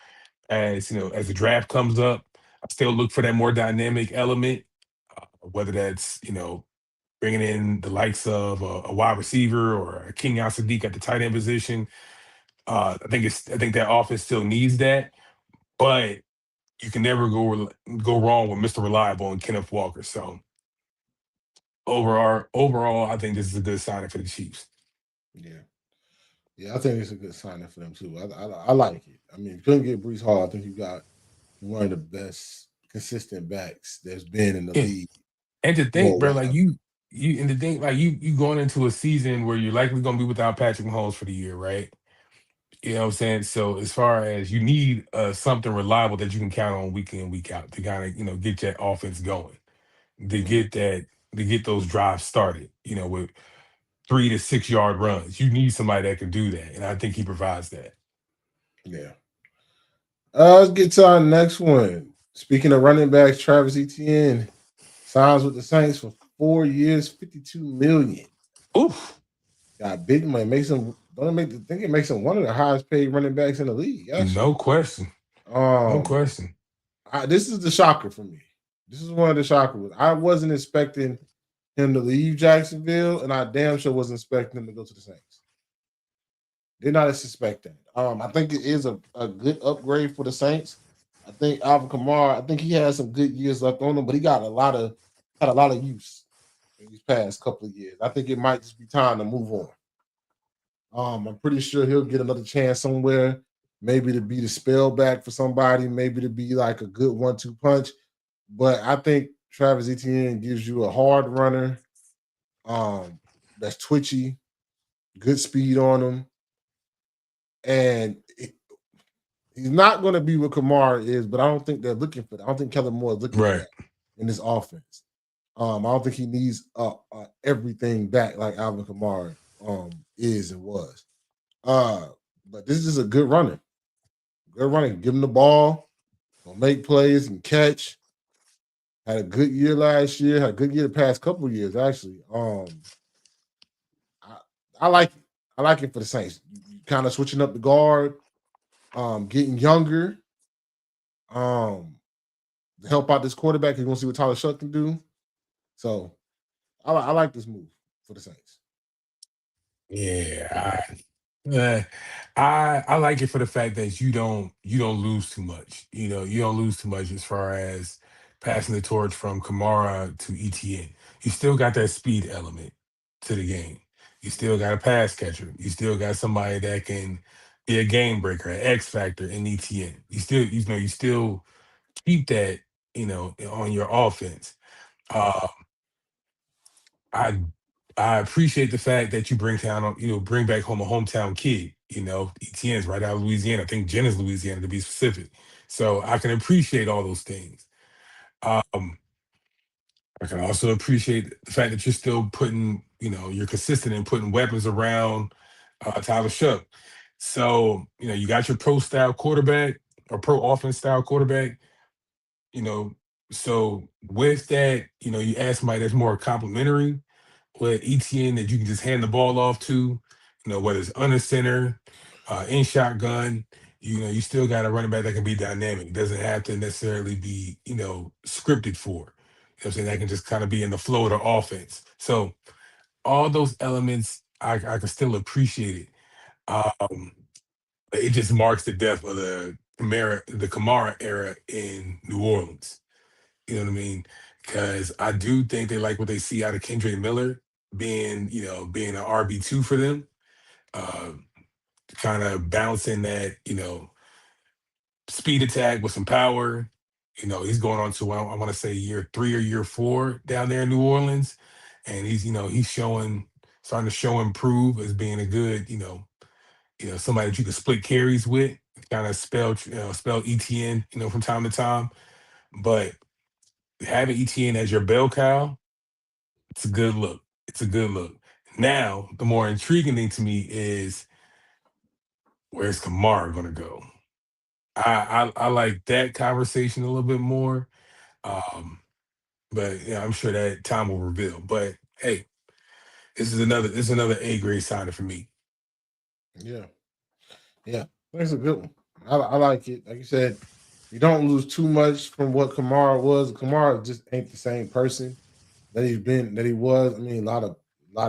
as as the draft comes up. I still look for that more dynamic element, whether that's bringing in the likes of a wide receiver or a King Al Sadiq at the tight end position. I think that offense still needs that, but you can never go wrong with Mr. Reliable and Kenneth Walker. So overall, I think this is a good signing for the Chiefs. Yeah, I think it's a good signing for them too. I like it. I mean, you couldn't get Brees Hall. I think you got one of the best consistent backs there's been in the league. And to think, bro, like you going into a season where you're likely going to be without Patrick Mahomes for the year, right? You know what I'm saying? So as far as you need something reliable that you can count on week in, week out to kind of get that offense going, to get those drives started, with 3 to 6 yard runs. You need somebody that can do that. And I think he provides that. Yeah. Let's get to our next one. Speaking of running backs, Travis Etienne signs with the Saints for 4 years, $52 million. Oof. Got big money. Think it makes him one of the highest paid running backs in the league. Actually. No question. No question. This is the shocker for me. This is one of the shockers. I wasn't expecting him to leave Jacksonville, and I damn sure wasn't expecting him to go to the Saints. Did not expect that at I think it is a good upgrade for the Saints. I think Alvin Kamara, I think he has some good years left on him, but he got a lot of use in these past couple of years. I think it might just be time to move on. I'm pretty sure he'll get another chance somewhere, maybe to be the spell back for somebody, maybe to be like a good 1-2 punch. But I think Travis Etienne gives you a hard runner, that's twitchy, good speed on him, and he's not going to be what Kamara is, but I don't think they're looking for that. I don't think Kellen Moore is looking for that in this offense. I don't think he needs everything back like Alvin Kamara is and was. But this is a good runner. Good runner. Give him the ball. Gonna make plays and catch. Had a good year last year. Had a good year the past couple of years, actually. I like it. I like it for the Saints. You kind of switching up the guard, getting younger, to help out this quarterback. You want to see what Tyler Shuck can do. So I like this move for the Saints. Yeah, I like it for the fact that you don't lose too much. You don't lose too much as far as passing the torch from Kamara to ETN. You still got that speed element to the game. You still got a pass catcher. You still got somebody that can be a game breaker, an X factor in ETN. You still keep that, on your offense. Uh, I I appreciate the fact that you bring back home a hometown kid. Etienne's right out of Louisiana. I think Jen is Louisiana to be specific. So I can appreciate all those things. Um, I can also appreciate the fact that you're still putting, you're consistent in putting weapons around Tyler Shuck. So, you got your pro style quarterback or pro offense style quarterback, you know. So with that, you ask somebody that's more complimentary with ETN that you can just hand the ball off to, whether it's under center, in shotgun, you still got a running back that can be dynamic. Doesn't have to necessarily be, scripted for. You know what I'm saying? That can just kind of be in the flow of the offense. So all those elements, I can still appreciate it. But it just marks the death of the Kamara era in New Orleans. You know what I mean? Because I do think they like what they see out of Kendrick Miller being an RB2 for them, uh, kind of bouncing that, speed attack with some power. He's going on to, I want to say year 3 or year 4 down there in New Orleans. And he's starting to show and prove as being a good, somebody that you can split carries with, kind of spell ETN, from time to time. But having ETN as your bell cow, it's a good look. It's a good look. Now, the more intriguing thing to me is where's Kamara going to go? I like that conversation a little bit more, but I'm sure that time will reveal. But hey, this is another A grade signing for me. Yeah, that's a good one. I like it. Like you said, you don't lose too much from what Kamara was. Kamara just ain't the same person that he was. I mean, a lot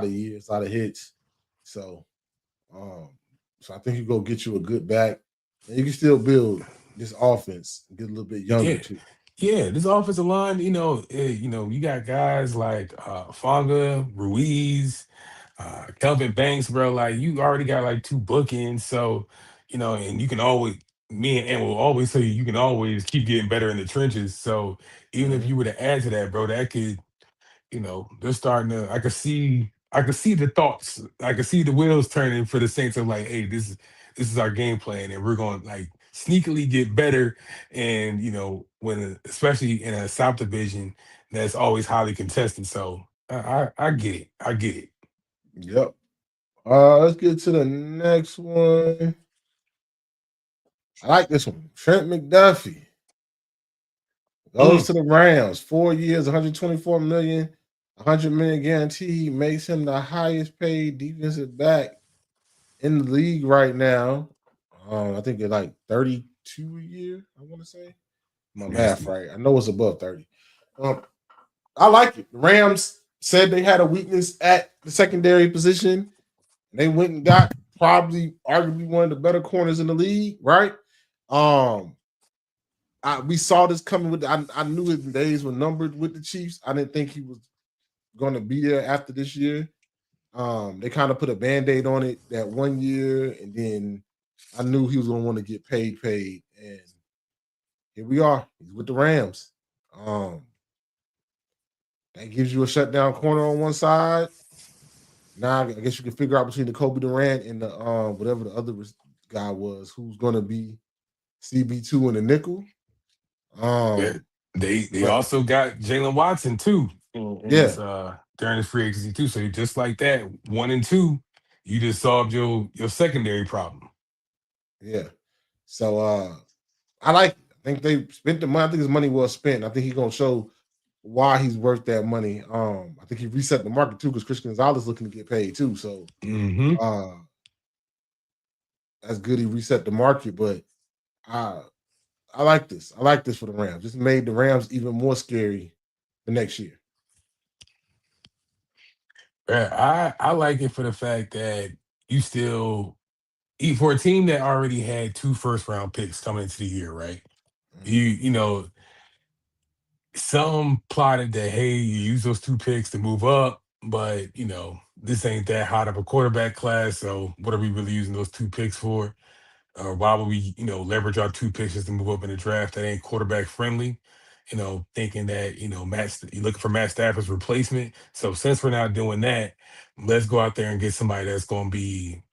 of years, a lot of hits. So, I think you go get you a good back, and you can still build this offense, get a little bit younger too. Yeah, this offensive line, you got guys like Fonga, Ruiz, Kelvin Banks, bro. Like you already got like 2 bookends, so and you can always me and will always tell you can always keep getting better in the trenches. So even if you were to add to that, bro, that could they're starting to. I could see the thoughts. I could see the wheels turning for the Saints of like, hey, this is our game plan, and we're going to like sneakily get better. And when especially in a South division that's always highly contested. So I get it. I get it. Yep. Let's get to the next one. I like this one. Trent McDuffie goes to the Rams. 4 years, 124 million, 100 million guarantee. Makes him the highest paid defensive back in the league right now. I think it's like 32 a year. I want to say my math right. I know it's above 30. I like it. The Rams said they had a weakness at the secondary position. They went and got probably arguably one of the better corners in the league, right? We saw this coming with. I knew his days were numbered with the Chiefs. I didn't think he was going to be there after this year. They kind of put a Band-Aid on it that 1 year, and then I knew he was going to want to get paid, and here we are. He's with the Rams. That gives you a shutdown corner on one side. Now I guess you can figure out between the Kobe Durant and the whatever the other guy was, who's going to be CB2 and the nickel. They also got Jalen Watson too. During his free agency too. So just like that, 1 and 2, you just solved your secondary problem. Yeah. So I think they spent the money. I think his money was spent. I think he's gonna show why he's worth that money. I think he reset the market too because Christian Gonzalez is looking to get paid too. So that's good. He reset the market, but I like this. I like this for the Rams. This made the Rams even more scary the next year. Yeah, I like it for the fact that you still for a team that already had 2 first-round picks coming into the year, right? You know, some plotted that, hey, you use those 2 picks to move up, but this ain't that hot of a quarterback class. So what are we really using those 2 picks for? Why would we, leverage our 2 picks to move up in the draft that ain't quarterback friendly? Thinking that, you're looking for Matt Stafford's replacement. So since we're not doing that, let's go out there and get somebody that's going to be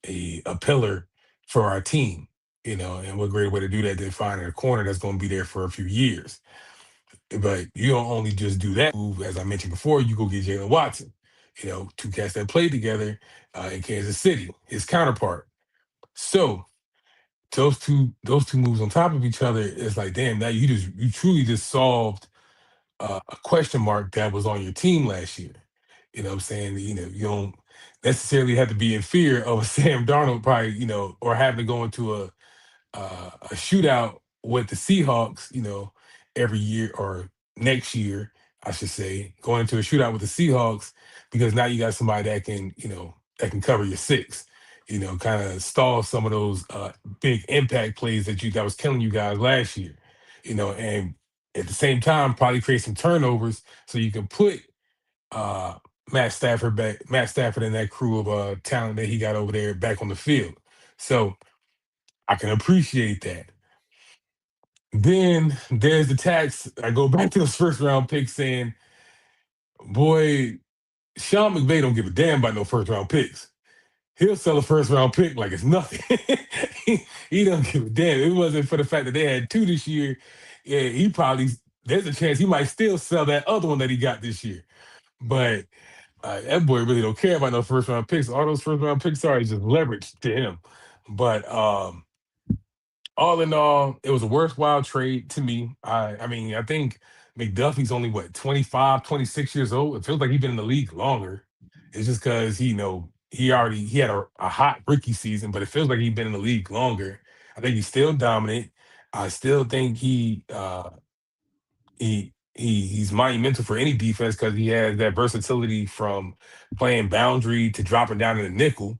a pillar for our team, and what great way to do that than finding a corner that's going to be there for a few years. But you don't only just do that move, as I mentioned before, you go get Jalen Watson, 2 cats that played together in Kansas City, his counterpart. So those two moves on top of each other, it's like, damn, now you truly just solved a question mark that was on your team last year. You know what I'm saying? You don't necessarily have to be in fear of a Sam Darnold probably, or having to go into a shootout with the Seahawks, every year or next year, I should say, going into a shootout with the Seahawks because now you got somebody that can, that can cover your 6, kind of stall some of those big impact plays that was killing you guys last year, and at the same time probably create some turnovers so you can put Matt Stafford and that crew of talent that he got over there back on the field. So I can appreciate that. Then there's the tax. I go back to those first round picks saying, boy, Sean McVay don't give a damn about no first round picks. He'll sell a first round pick like it's nothing. he don't give a damn. If it wasn't for the fact that they had 2 this year, yeah, there's a chance he might still sell that other one that he got this year. But that boy really don't care about no first round picks. All those first round picks are just leverage to him. But all in all, it was a worthwhile trade to me. I mean, I think McDuffie's only 25, 26 years old. It feels like he's been in the league longer. It's just because he had a hot rookie season, but it feels like he's been in the league longer. I think he's still dominant. I still think he's monumental for any defense because he has that versatility from playing boundary to dropping down in the nickel.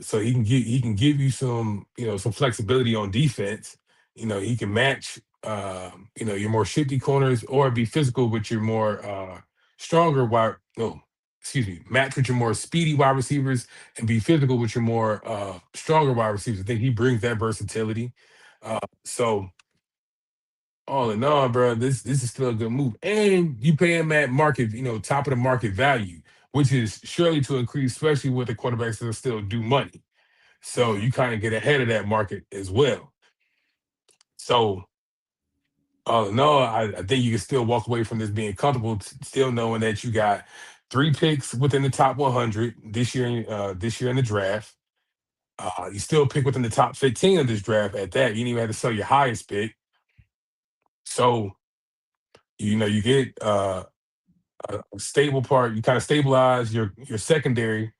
So he can give you some some flexibility on defense. He can match your more shifty corners or be physical with your more stronger wide. No, excuse me, match with your more speedy wide receivers and be physical with your more stronger wide receivers. I think he brings that versatility. So all in all, bro, this is still a good move, and you pay him at market, top of the market value, which is surely to increase, especially with the quarterbacks that still do money. So you kind of get ahead of that market as well. So all in all, I think you can still walk away from this being comfortable, still knowing that you got 3 picks within the top 100 this year. This year in the draft, you still pick within the top 15 of this draft. At that, you didn't even have to sell your highest pick. So you get a stable part. You kind of stabilize your secondary.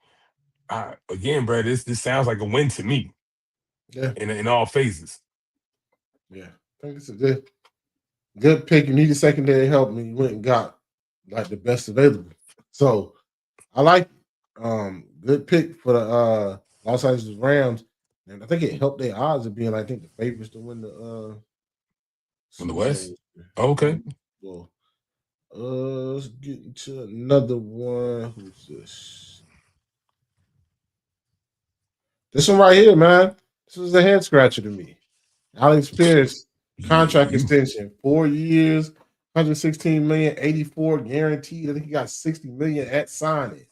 Again, bro, this sounds like a win to me. Yeah. In all phases. Yeah, I think it's a good pick. You need a secondary help, and you went and got like the best available. So I like good pick for Los Angeles Rams, and I think it helped their odds of being, I think, the favorites to win the From the Super West. Bowl. Okay. Well, let's get into another one. Who's this? This one right here, man. This is a head scratcher to me. Alex Pierce contract extension, 4 years, 116 million, 84 guaranteed. I think he got 60 million at signing.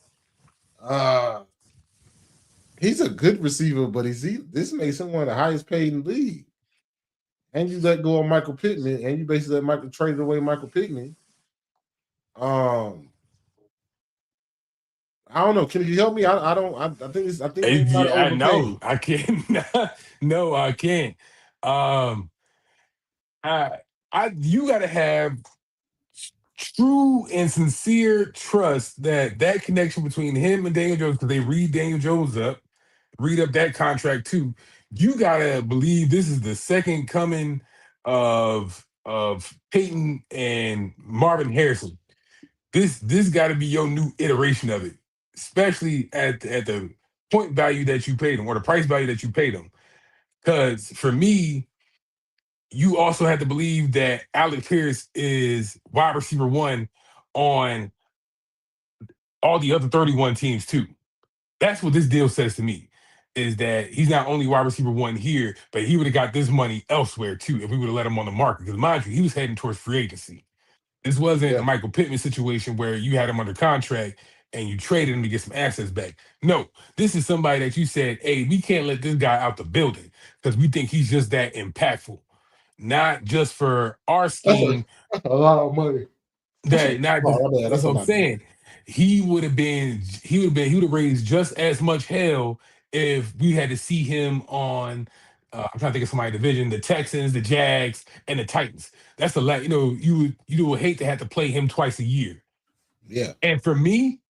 He's a good receiver, but this makes him one of the highest paid in the league. And you let go of Michael Pittman, and you basically let Michael traded away Michael Pittman. I don't know. Can you help me? I think maybe not I overpaid. know. I can't. No, I can't. You got to have true and sincere trust that connection between him and Daniel Jones, because they read Daniel Jones up, read up that contract too. You gotta believe this is the second coming of Peyton and Marvin Harrison. This got to be your new iteration of it, especially at the point value that you paid them or the price value that you paid them. Because for me, you also have to believe that Alex Pierce is wide receiver one on all the other 31 teams too. That's what this deal says to me, is that he's not only wide receiver one here, but he would have got this money elsewhere too if we would have let him on the market. Because mind you, he was heading towards free agency. This wasn't a Michael Pittman situation where you had him under contract and you traded him to get some assets back. No, this is somebody that you said, hey, we can't let this guy out the building because we think he's just that impactful. Not just for our scheme. That's a lot of money. That's what I'm saying. He would have raised just as much hell if we had to see him on I'm trying to think of somebody division, the Texans, the Jags, and the Titans. That's a lot, you would hate to have to play him twice a year. Yeah. And for me,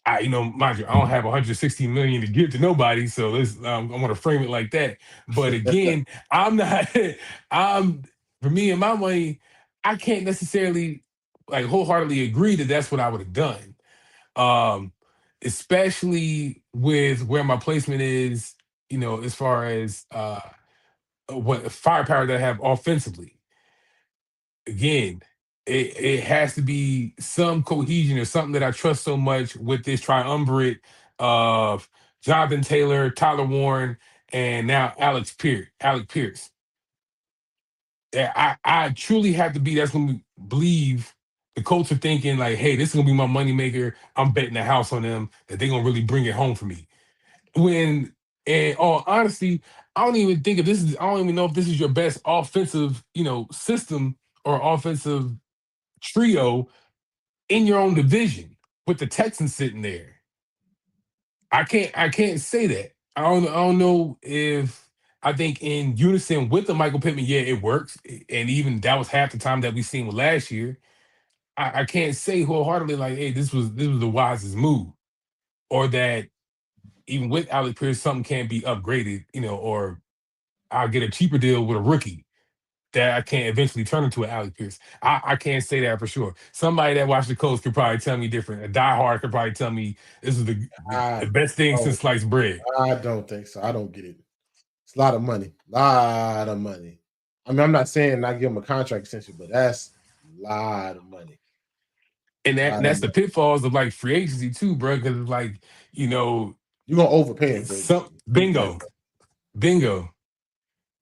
mind you, I don't have 116 million to give to nobody, so let's I want to frame it like that. But again, for me and my money, I can't necessarily like wholeheartedly agree that that's what I would have done. Especially with where my placement is, as far as what firepower that I have offensively. Again, it has to be some cohesion or something that I trust so much with this triumvirate of Jonathan Taylor, Tyler Warren, and now Alec Pierce. I truly have to be that's going to believe the Colts are thinking like, hey, this is going to be my moneymaker. I'm betting the house on them that they're going to really bring it home for me. When, in all honesty, I don't even know if this is your best offensive, system or offensive trio in your own division with the Texans sitting there. I can't say that. I don't know if I think in unison with the Michael Pittman, yeah, it works. And even that was half the time that we seen with last year. I can't say wholeheartedly like, hey, this was the wisest move. Or that even with Alec Pierce, something can't be upgraded, or I'll get a cheaper deal with a rookie that I can't eventually turn into an Alec Pierce. I can't say that for sure. Somebody that watched the Colts could probably tell me different. A diehard could probably tell me this is the best thing since sliced bread. I don't think so. I don't get it. It's a lot of money. Lot of money. I mean, I'm not saying not give him a contract extension, but that's a lot of money. And that's the pitfalls of like free agency too, bro. Because like, you're gonna overpay him. Bingo.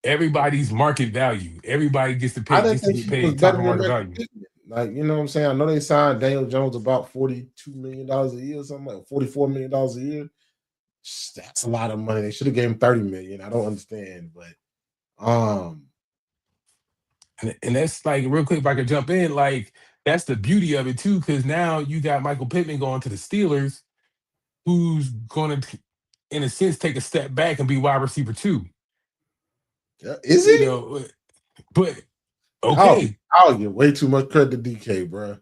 Everybody's market value. Everybody gets to pay just to get paid top of market value. Like, you know what I'm saying? I know they signed Daniel Jones about $42 million a year or something, like $44 million a year. That's a lot of money. They should have gave him $30 million. I don't understand, but and that's like real quick, if I could jump in, like that's the beauty of it too, because now you got Michael Pittman going to the Steelers, who's going to, in a sense, take a step back and be wide receiver too. Is he? But okay, I'll give way too much credit to DK, bro.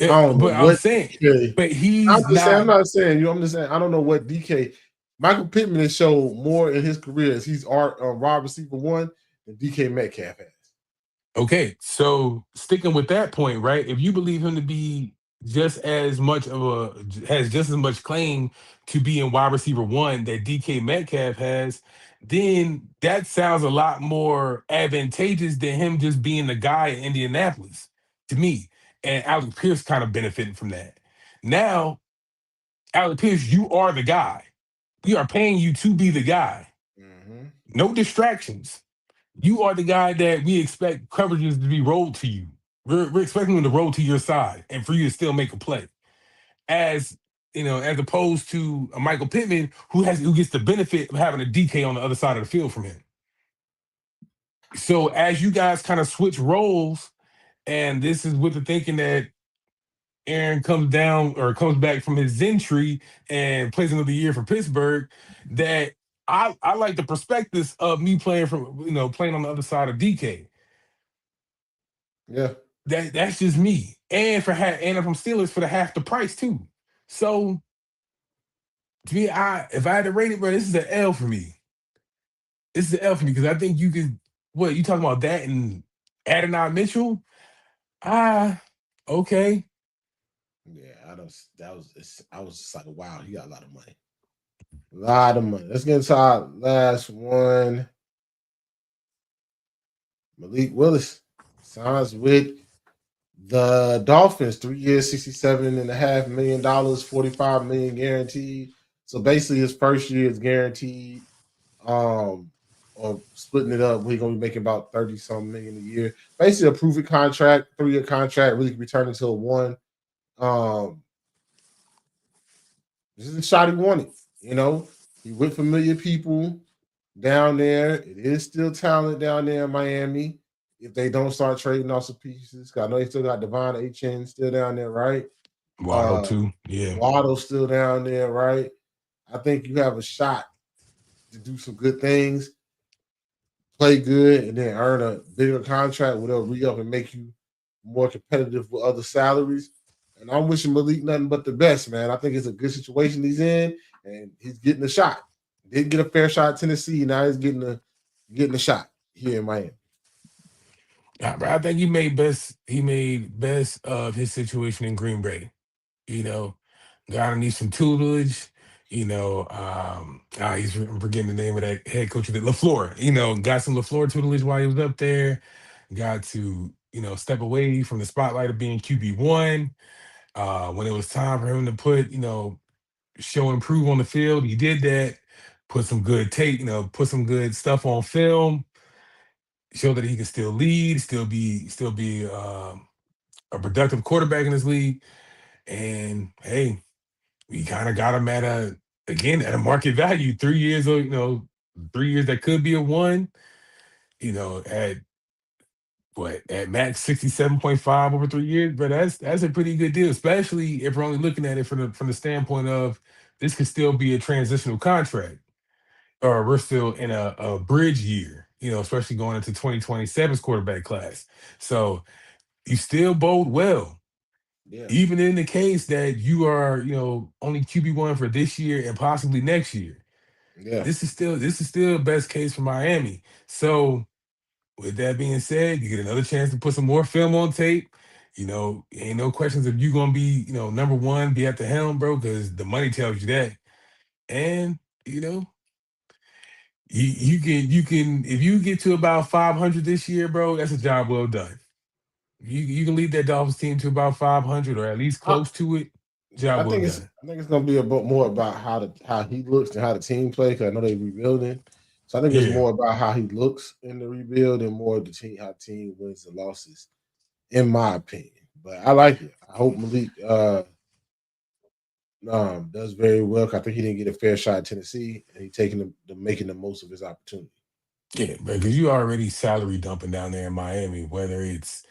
I don't know I'm saying, but he's I'm not saying you. I'm just saying I don't know what DK. Michael Pittman has showed more in his career as he's our wide receiver one than DK Metcalf has. Okay, so sticking with that point, right? If you believe him to be just as much of a has just as much claim to being wide receiver one that DK Metcalf has, then that sounds a lot more advantageous than him just being the guy in Indianapolis to me. And Alec Pierce kind of benefiting from that. Now, Alec Pierce, you are the guy. We are paying you to be the guy. Mm-hmm. No distractions. You are the guy that we expect coverages to be rolled to you. We're expecting them to roll to your side and for you to still make a play. As as opposed to a Michael Pittman who gets the benefit of having a DK on the other side of the field from him. So as you guys kind of switch roles, and this is with the thinking that Aaron comes down or comes back from his Zen tree and plays another year for Pittsburgh, that I like the prospectus of me playing playing on the other side of DK. Yeah. That's just me. And and I'm from Steelers for the half the price too. So to me, if I had to rate it, bro, this is an L for me. This is an L for me because I think you could you talking about that and Adonai Mitchell? Okay. Yeah, I was just like, wow, he got a lot of money. A lot of money. Let's get into our last one. Malik Willis signs with the Dolphins, 3 years, $67.5 million, $45 million guaranteed. So basically, his first year is guaranteed. Or splitting it up, we're gonna be making about 30-something million a year. Basically, a proven contract, 3-year contract, really can be turned into a one. This is the shot he wanted. He with familiar people down there. It is still talent down there in Miami. If they don't start trading off some pieces, I know they still got Devon Achane still down there, right? Waddle too, yeah. Waddle still down there, right? I think you have a shot to do some good things, play good, and then earn a bigger contract where they'll re-up and make you more competitive with other salaries. And I'm wishing Malik nothing but the best, man. I think it's a good situation he's in, and he's getting a shot. Didn't get a fair shot at Tennessee. Now he's getting a shot here in Miami. I think he made best of his situation in Green Bay. Got to need some tutelage. I'm forgetting the name of that head coach, LaFleur. Got some LaFleur tutelage while he was up there. Got to step away from the spotlight of being QB1. When it was time for him to show and prove on the field, he did that. Put some good tape, put some good stuff on film. Show that he can still lead, still be a productive quarterback in this league. And hey, we kind of got him at a market value. 3 years, 3 years that could be a one. At at max 67.5 over 3 years, but that's a pretty good deal, especially if we're only looking at it from the standpoint of this could still be a transitional contract, or we're still in a bridge year, especially going into 2027's quarterback class. So you still bode well. Yeah. Even in the case that you are, only QB1 for this year and possibly next year. Yeah. This is still best case for Miami. So with that being said, you get another chance to put some more film on tape. Ain't no questions if you're gonna be, number one, be at the helm, bro, because the money tells you that. And you can if you get to about 500 this year, bro, that's a job well done. You can lead that Dolphins team to about 500 or at least close to it. Job well done. I think it's gonna be a bit more about how he looks and how the team plays. Because I know they're rebuilding, so I think it's more about how he looks in the rebuild and more the team, how the team wins and losses, in my opinion. But I like it. I hope Malik does very well. I think he didn't get a fair shot at Tennessee, and he's taking making the most of his opportunity. Yeah, because you already salary dumping down there in Miami, whether it's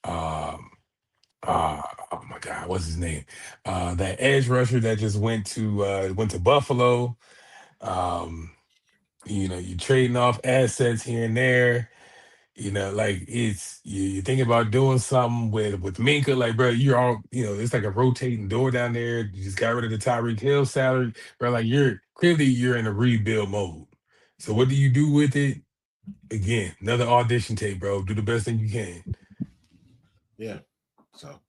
oh my God, what's his name? That edge rusher that just went to Buffalo. You're trading off assets here and there. Like you're thinking about doing something with Minka, like, bro, you're all, it's like a rotating door down there. You just got rid of the Tyreek Hill salary, bro. Like you're in a rebuild mode. So what do you do with it? Again, another audition tape, bro. Do the best thing you can. Yeah. So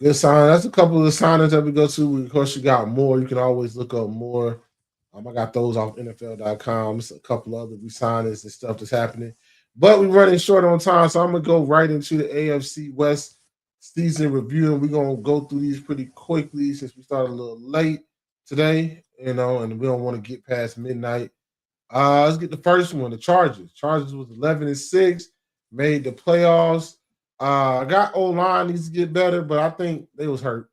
Good sign. That's a couple of the signings that we go to. Of course, you got more. You can always look up more. I got those off NFL.com. It's a couple other re-signings and stuff that's happening. But we're running short on time, so I'm going to go right into the AFC West season review, and we're going to go through these pretty quickly since we started a little late today, and we don't want to get past midnight. Let's get the first one, the Chargers. Chargers was 11-6, made the playoffs. I got O-line needs to get better, but I think they was hurt.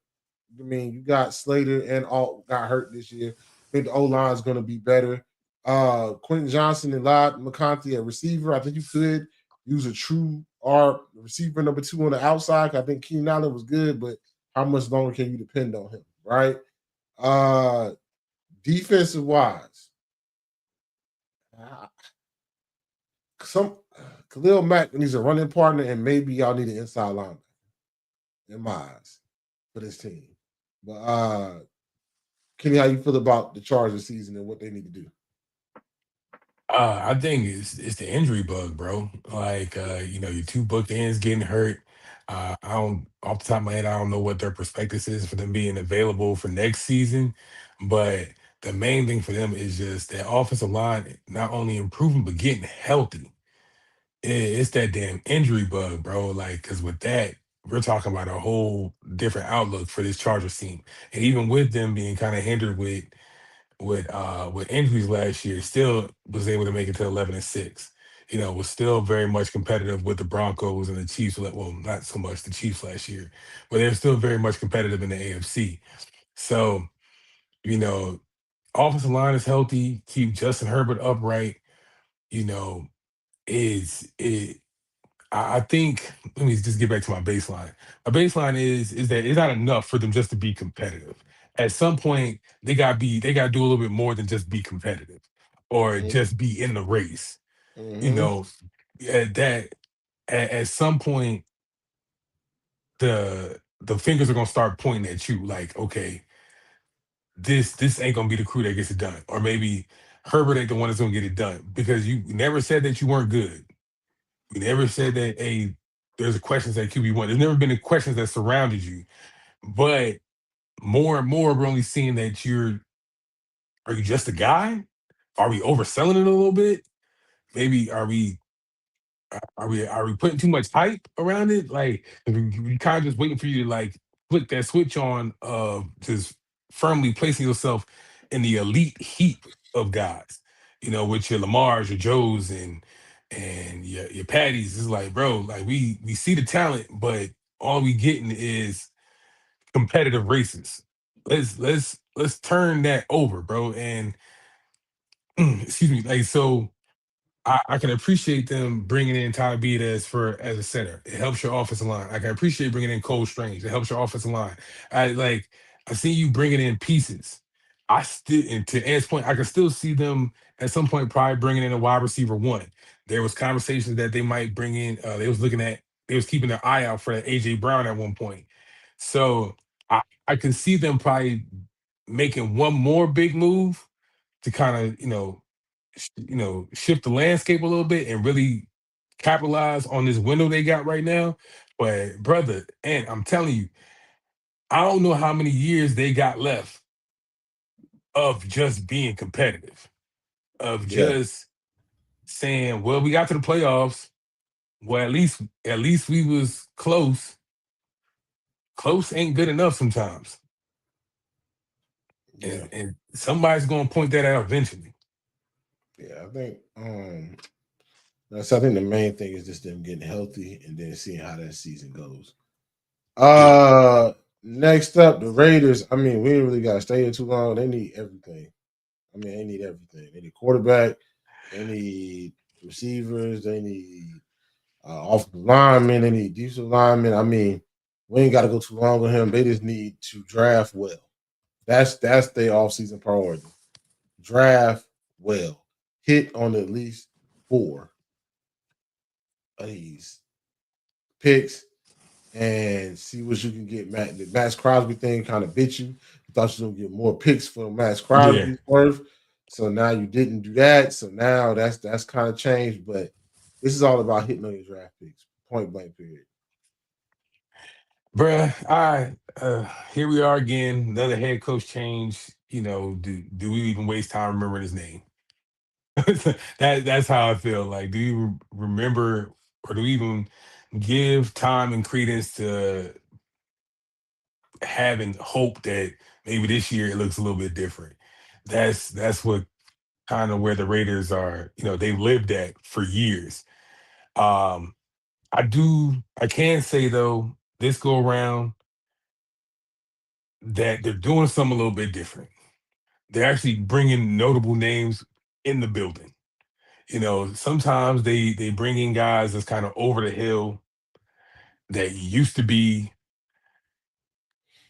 I mean, you got Slater and Alt got hurt this year. I think the O-line is going to be better. Quentin Johnson and Lod McConkey at receiver. I think you could use a true receiver number 2 on the outside. I think Keenan Allen was good, but how much longer can you depend on him, right? Defensive wise, Khalil Mack needs a running partner, and maybe y'all need an inside linebacker in my eyes for this team. But Kenny, how you feel about the Chargers season and what they need to do? I think it's the injury bug, bro. Like your 2 bookends getting hurt. I don't off the top of my head, I don't know what their perspective is for them being available for next season, but the main thing for them is just that offensive line not only improving but getting healthy. It's that damn injury bug, bro. Like, because with that, we're talking about a whole different outlook for this Chargers team, and even with them being kind of hindered with injuries last year, still was able to make it to 11-6. Was still very much competitive with the Broncos and the Chiefs. Well, not so much the Chiefs last year, but they're still very much competitive in the AFC. So, you know, offensive line is healthy. Keep Justin Herbert upright. You know, is it? I think let me just get back to my baseline. My baseline is that it's not enough for them just to be competitive. At some point, they got to do a little bit more than just be competitive or just be in the race. You know, at that at some point the fingers are gonna start pointing at you like, okay, this ain't gonna be the crew that gets it done, or maybe Herbert ain't the one that's gonna get it done because you never said that you weren't good. We never said that, hey, there's a questions at QB1. There's never been a questions that surrounded you. But more and more, we're only seeing that are you just a guy? Are we overselling it a little bit? Maybe are we putting too much hype around it? Like we kind of just waiting for you to like flick that switch on of just firmly placing yourself in the elite heap of guys, with your Lamars, your Joes, and your Patties. Is like, bro, like we see the talent, but all we getting is competitive races. Let's turn that over, bro. And excuse me, like so. I can appreciate them bringing in Ty Beat as a center. It helps your offensive line. I can appreciate bringing in Cole Strange. It helps your offensive line. I see you bringing in pieces. I still, and to Ed's point, I can still see them at some point probably bringing in a wide receiver 1. There was conversations that they might bring in. They was keeping their eye out for that AJ Brown at one point. So I can see them probably making one more big move to kind of shift the landscape a little bit and really capitalize on this window they got right now. But brother, and I'm telling you, I don't know how many years they got left of just being competitive, of just saying, well, we got to the playoffs. Well, at least we was close. Close ain't good enough sometimes. Yeah. And somebody's gonna point that out eventually. Yeah, I think so I think the main thing is just them getting healthy and then seeing how that season goes. Next up, the Raiders. I mean, we ain't really got to stay here too long. They need everything. I mean, they need everything. They need quarterback. They need receivers. They need offensive linemen. They need defensive linemen. I mean, we ain't got to go too long with him. They just need to draft well. That's their offseason priority. Draft well. Hit on at least 4 of these picks and see what you can get. The Max Crosby thing kind of bit you. You thought you were going to get more picks for Max Crosby's worth. So now you didn't do that. So now that's kind of changed. But this is all about hitting on your draft picks. Point blank period. Bruh, here we are again, another head coach change. Do we even waste time remembering his name? That's how I feel. Like, do you remember, or do we even give time and credence to having hope that maybe this year it looks a little bit different? That's what kind of where the Raiders are. They've lived at for years. Um, I can say though, this go around that they're doing something a little bit different. They're actually bringing notable names in the building. Sometimes they bring in guys that's kind of over the hill that used to be,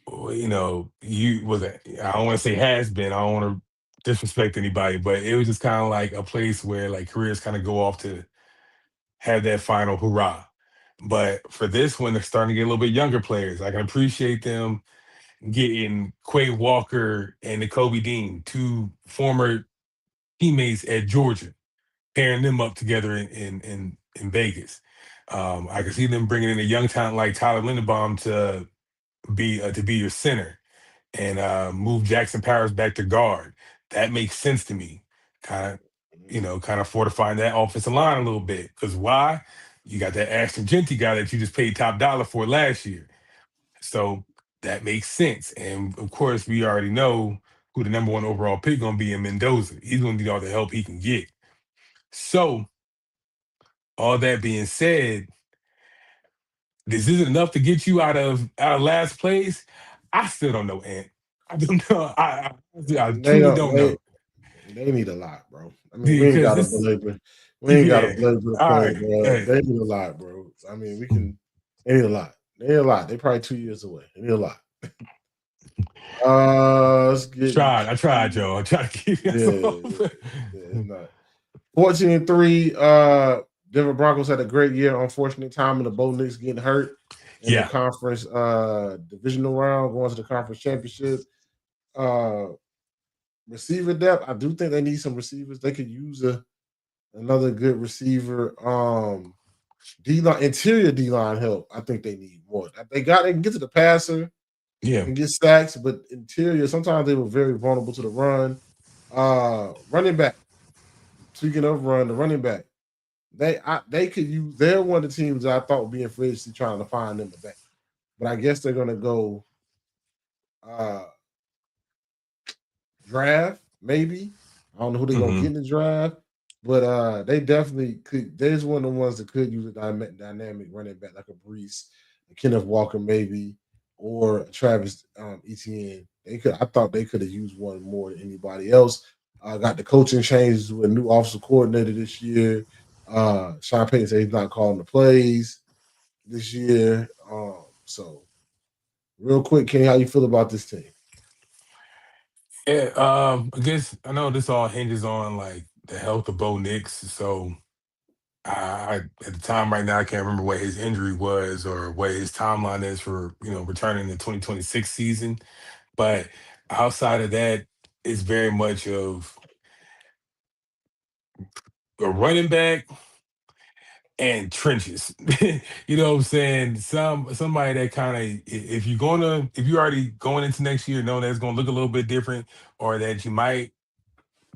you was a, I don't want to say has been. I don't want to disrespect anybody, but it was just kind of like a place where like careers kind of go off to have that final hurrah. But for this one, they're starting to get a little bit younger players. I can appreciate them getting Quay Walker and N'Kobe Dean, two former teammates at Georgia, pairing them up together in Vegas. I can see them bringing in a young talent like Tyler Linderbaum to be your center and move Jackson Powers back to guard. That makes sense to me. Kind of, kind of fortifying that offensive line a little bit. Because why? You got that Ashton Genty guy that you just paid top dollar for last year. So that makes sense. And of course, we already know who the number one overall pick gonna be in Mendoza. He's gonna need all the help he can get. So, all that being said, this isn't enough to get you out of last place. I still don't know, Ant. I don't know. I truly don't know. They need a lot, bro. I mean, we ain't got to belabor. Yeah. The All point, right. bro. Hey. They need a lot, bro. I mean, they need a lot. They need a lot. They probably 2 years away. They need a lot. Let's get. I tried, Joe. I tried to keep it. It's not 14-3. Denver Broncos had a great year. Unfortunate time in the Bo Nix getting hurt in the conference divisional round, going to the conference championship. Receiver depth, I do think they need some receivers. They could use another good receiver. D-line, interior D-line help. I think they need more. They can get to the passer, and get sacks, but interior, sometimes they were very vulnerable to the run. Running back. Speaking of run, the running back. They could use. They're one of the teams that I thought would be in free agency trying to find them a back, but I guess they're gonna go draft. Maybe I don't know who they're gonna get in the draft, but they definitely could. There's one of the ones that could use a dynamic running back like a Brees, a Kenneth Walker, maybe, or Travis Etienne. I thought they could have used one more than anybody else. Got the coaching changes with a new offensive coordinator this year. Sean Payton said he's not calling the plays this year. So, real quick, Kenny, how you feel about this team? Yeah, I guess I know this all hinges on like the health of Bo Nix. So, I at the time right now I can't remember what his injury was or what his timeline is for returning the 2026 season. But outside of that, it's very much of a running back and trenches. You know what I'm saying? Somebody that kind of if you're already going into next year knowing that it's gonna look a little bit different, or that you might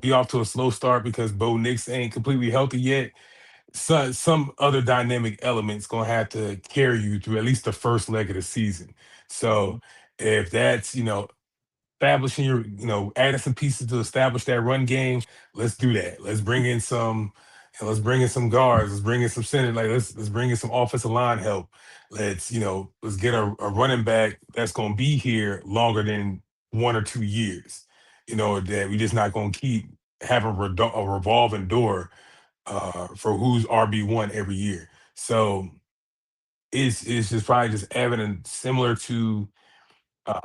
be off to a slow start because Bo Nix ain't completely healthy yet. Some other dynamic elements gonna have to carry you through at least the first leg of the season. So if that's establishing adding some pieces to establish that run game, let's do that. Let's bring in some guards. Let's bring in some center. Like let's bring in some offensive line help. Let's get a running back that's gonna be here longer than 1 or 2 years. That we just not gonna keep having a revolving door for who's RB1 every year. So it's just probably just evident similar to uh,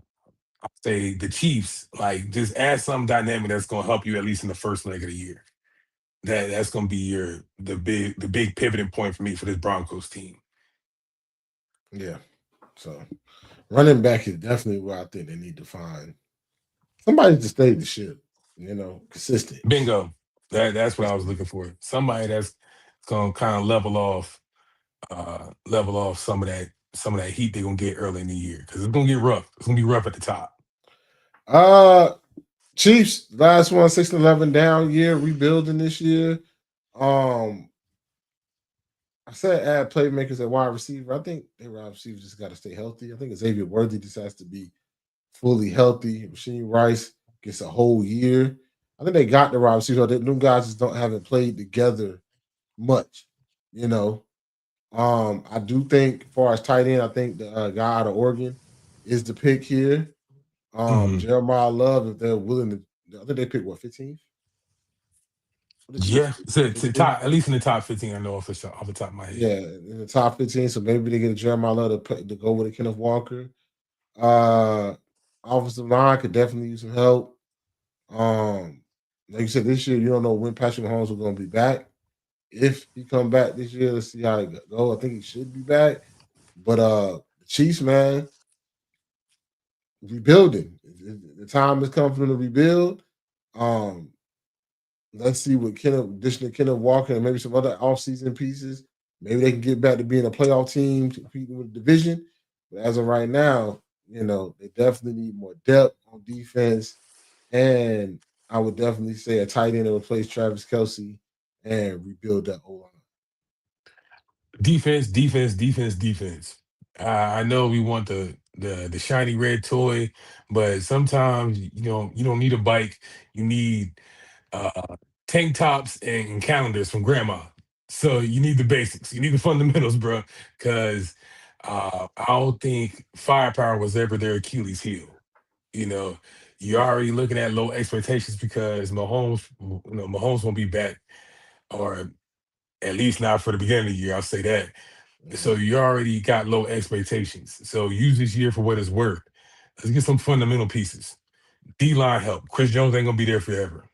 say the Chiefs, like just add some dynamic that's gonna help you at least in the first leg of the year. That's gonna be the big pivoting point for me for this Broncos team. Yeah. So running back is definitely where I think they need to find somebody to stay the ship, consistent. Bingo. That's what I was looking for. Somebody that's gonna kind of level off some of some of that heat they're gonna get early in the year because it's gonna get rough. It's gonna be rough at the top. Chiefs last one 6-11 down year, rebuilding this year. I said add playmakers at wide receiver. I think their wide receiver just got to stay healthy. I think Xavier Worthy just has to be fully healthy. Rasheed Rice gets a whole year. I think they got the wide receiver. Them guys just haven't played together much, you know. I do think, as far as tight end, I think the guy out of Oregon is the pick here. Jeremiah Love, if they're willing to, I think they picked 15th. Yeah, so top, at least in the top 15, I know off the top of my head. Yeah, in the top 15. So maybe they get a Jeremiah Love to go with a Kenneth Walker. Offensive line could definitely use some help. Like you said, this year you don't know when Patrick Mahomes is going to be back. If he come back this year, let's see how it go. I think he should be back. But the Chiefs, man, rebuilding. The time has come for them to rebuild. Let's see what additional Kenneth Walker and maybe some other offseason pieces. Maybe they can get back to being a playoff team, competing with the division. But as of right now, you know, they definitely need more depth on defense. And I would definitely say a tight end to replace Travis Kelce and rebuild that O-line. Defense. I know we want the shiny red toy, but sometimes you don't need a bike. You need tank tops and calendars from grandma. So you need the basics. You need the fundamentals, bro. Because I don't think firepower was ever their Achilles heel. You know, you're already looking at low expectations because Mahomes won't be back, or at least not for the beginning of the year. I'll say that. So you already got low expectations. So use this year for what it's worth. Let's get some fundamental pieces. D-line help. Chris Jones ain't gonna be there forever.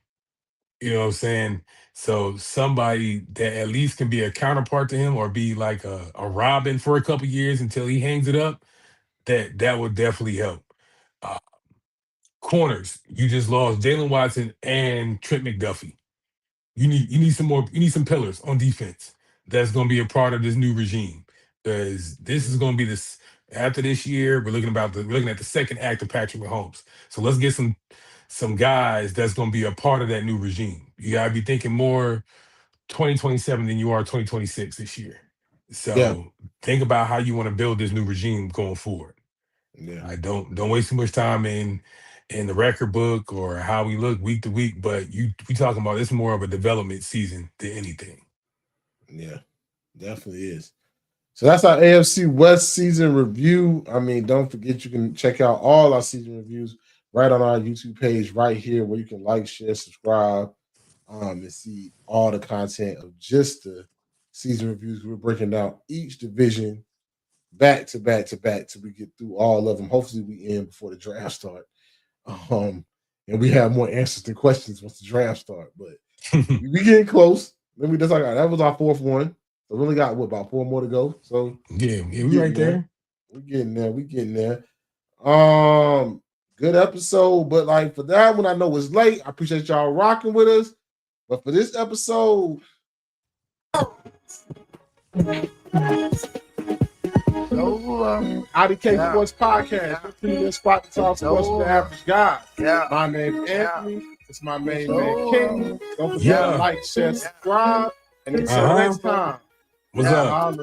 You know what I'm saying? So somebody that at least can be a counterpart to him or be like a Robin for a couple years until he hangs it up, that would definitely help. Uh, Corners, you just lost Jalen Watson and Trent McDuffie. You need some more. You need some pillars on defense that's going to be a part of this new regime, because this is going to be this after this year. We're looking at the second act of Patrick Mahomes. So let's get some guys that's going to be a part of that new regime. You got to be thinking more 2027 than you are 2026 this year. So think about how you want to build this new regime going forward. Yeah, I don't waste too much time in the record book or how we look week to week, but we talking about it's more of a development season than anything. Yeah, definitely is. So that's our AFC West season review. I mean, don't forget you can check out all our season reviews right on our YouTube page right here, where you can like, share, subscribe, and see all the content of just the season reviews. We're breaking down each division back to back to back till we get through all of them. Hopefully we end before the draft start. And we have more answers than questions once the draft start. But we getting close. That was our fourth one. So we only got about 4 more to go. So yeah, we right there. We getting there. Good episode. But like for that one, I know it's late. I appreciate y'all rocking with us. But for this episode, IDK Sports Podcast. The spot to talk sports with the average guy. My name is Anthony. It's my main man King. Don't forget to like, share, subscribe, and until next time. What's up?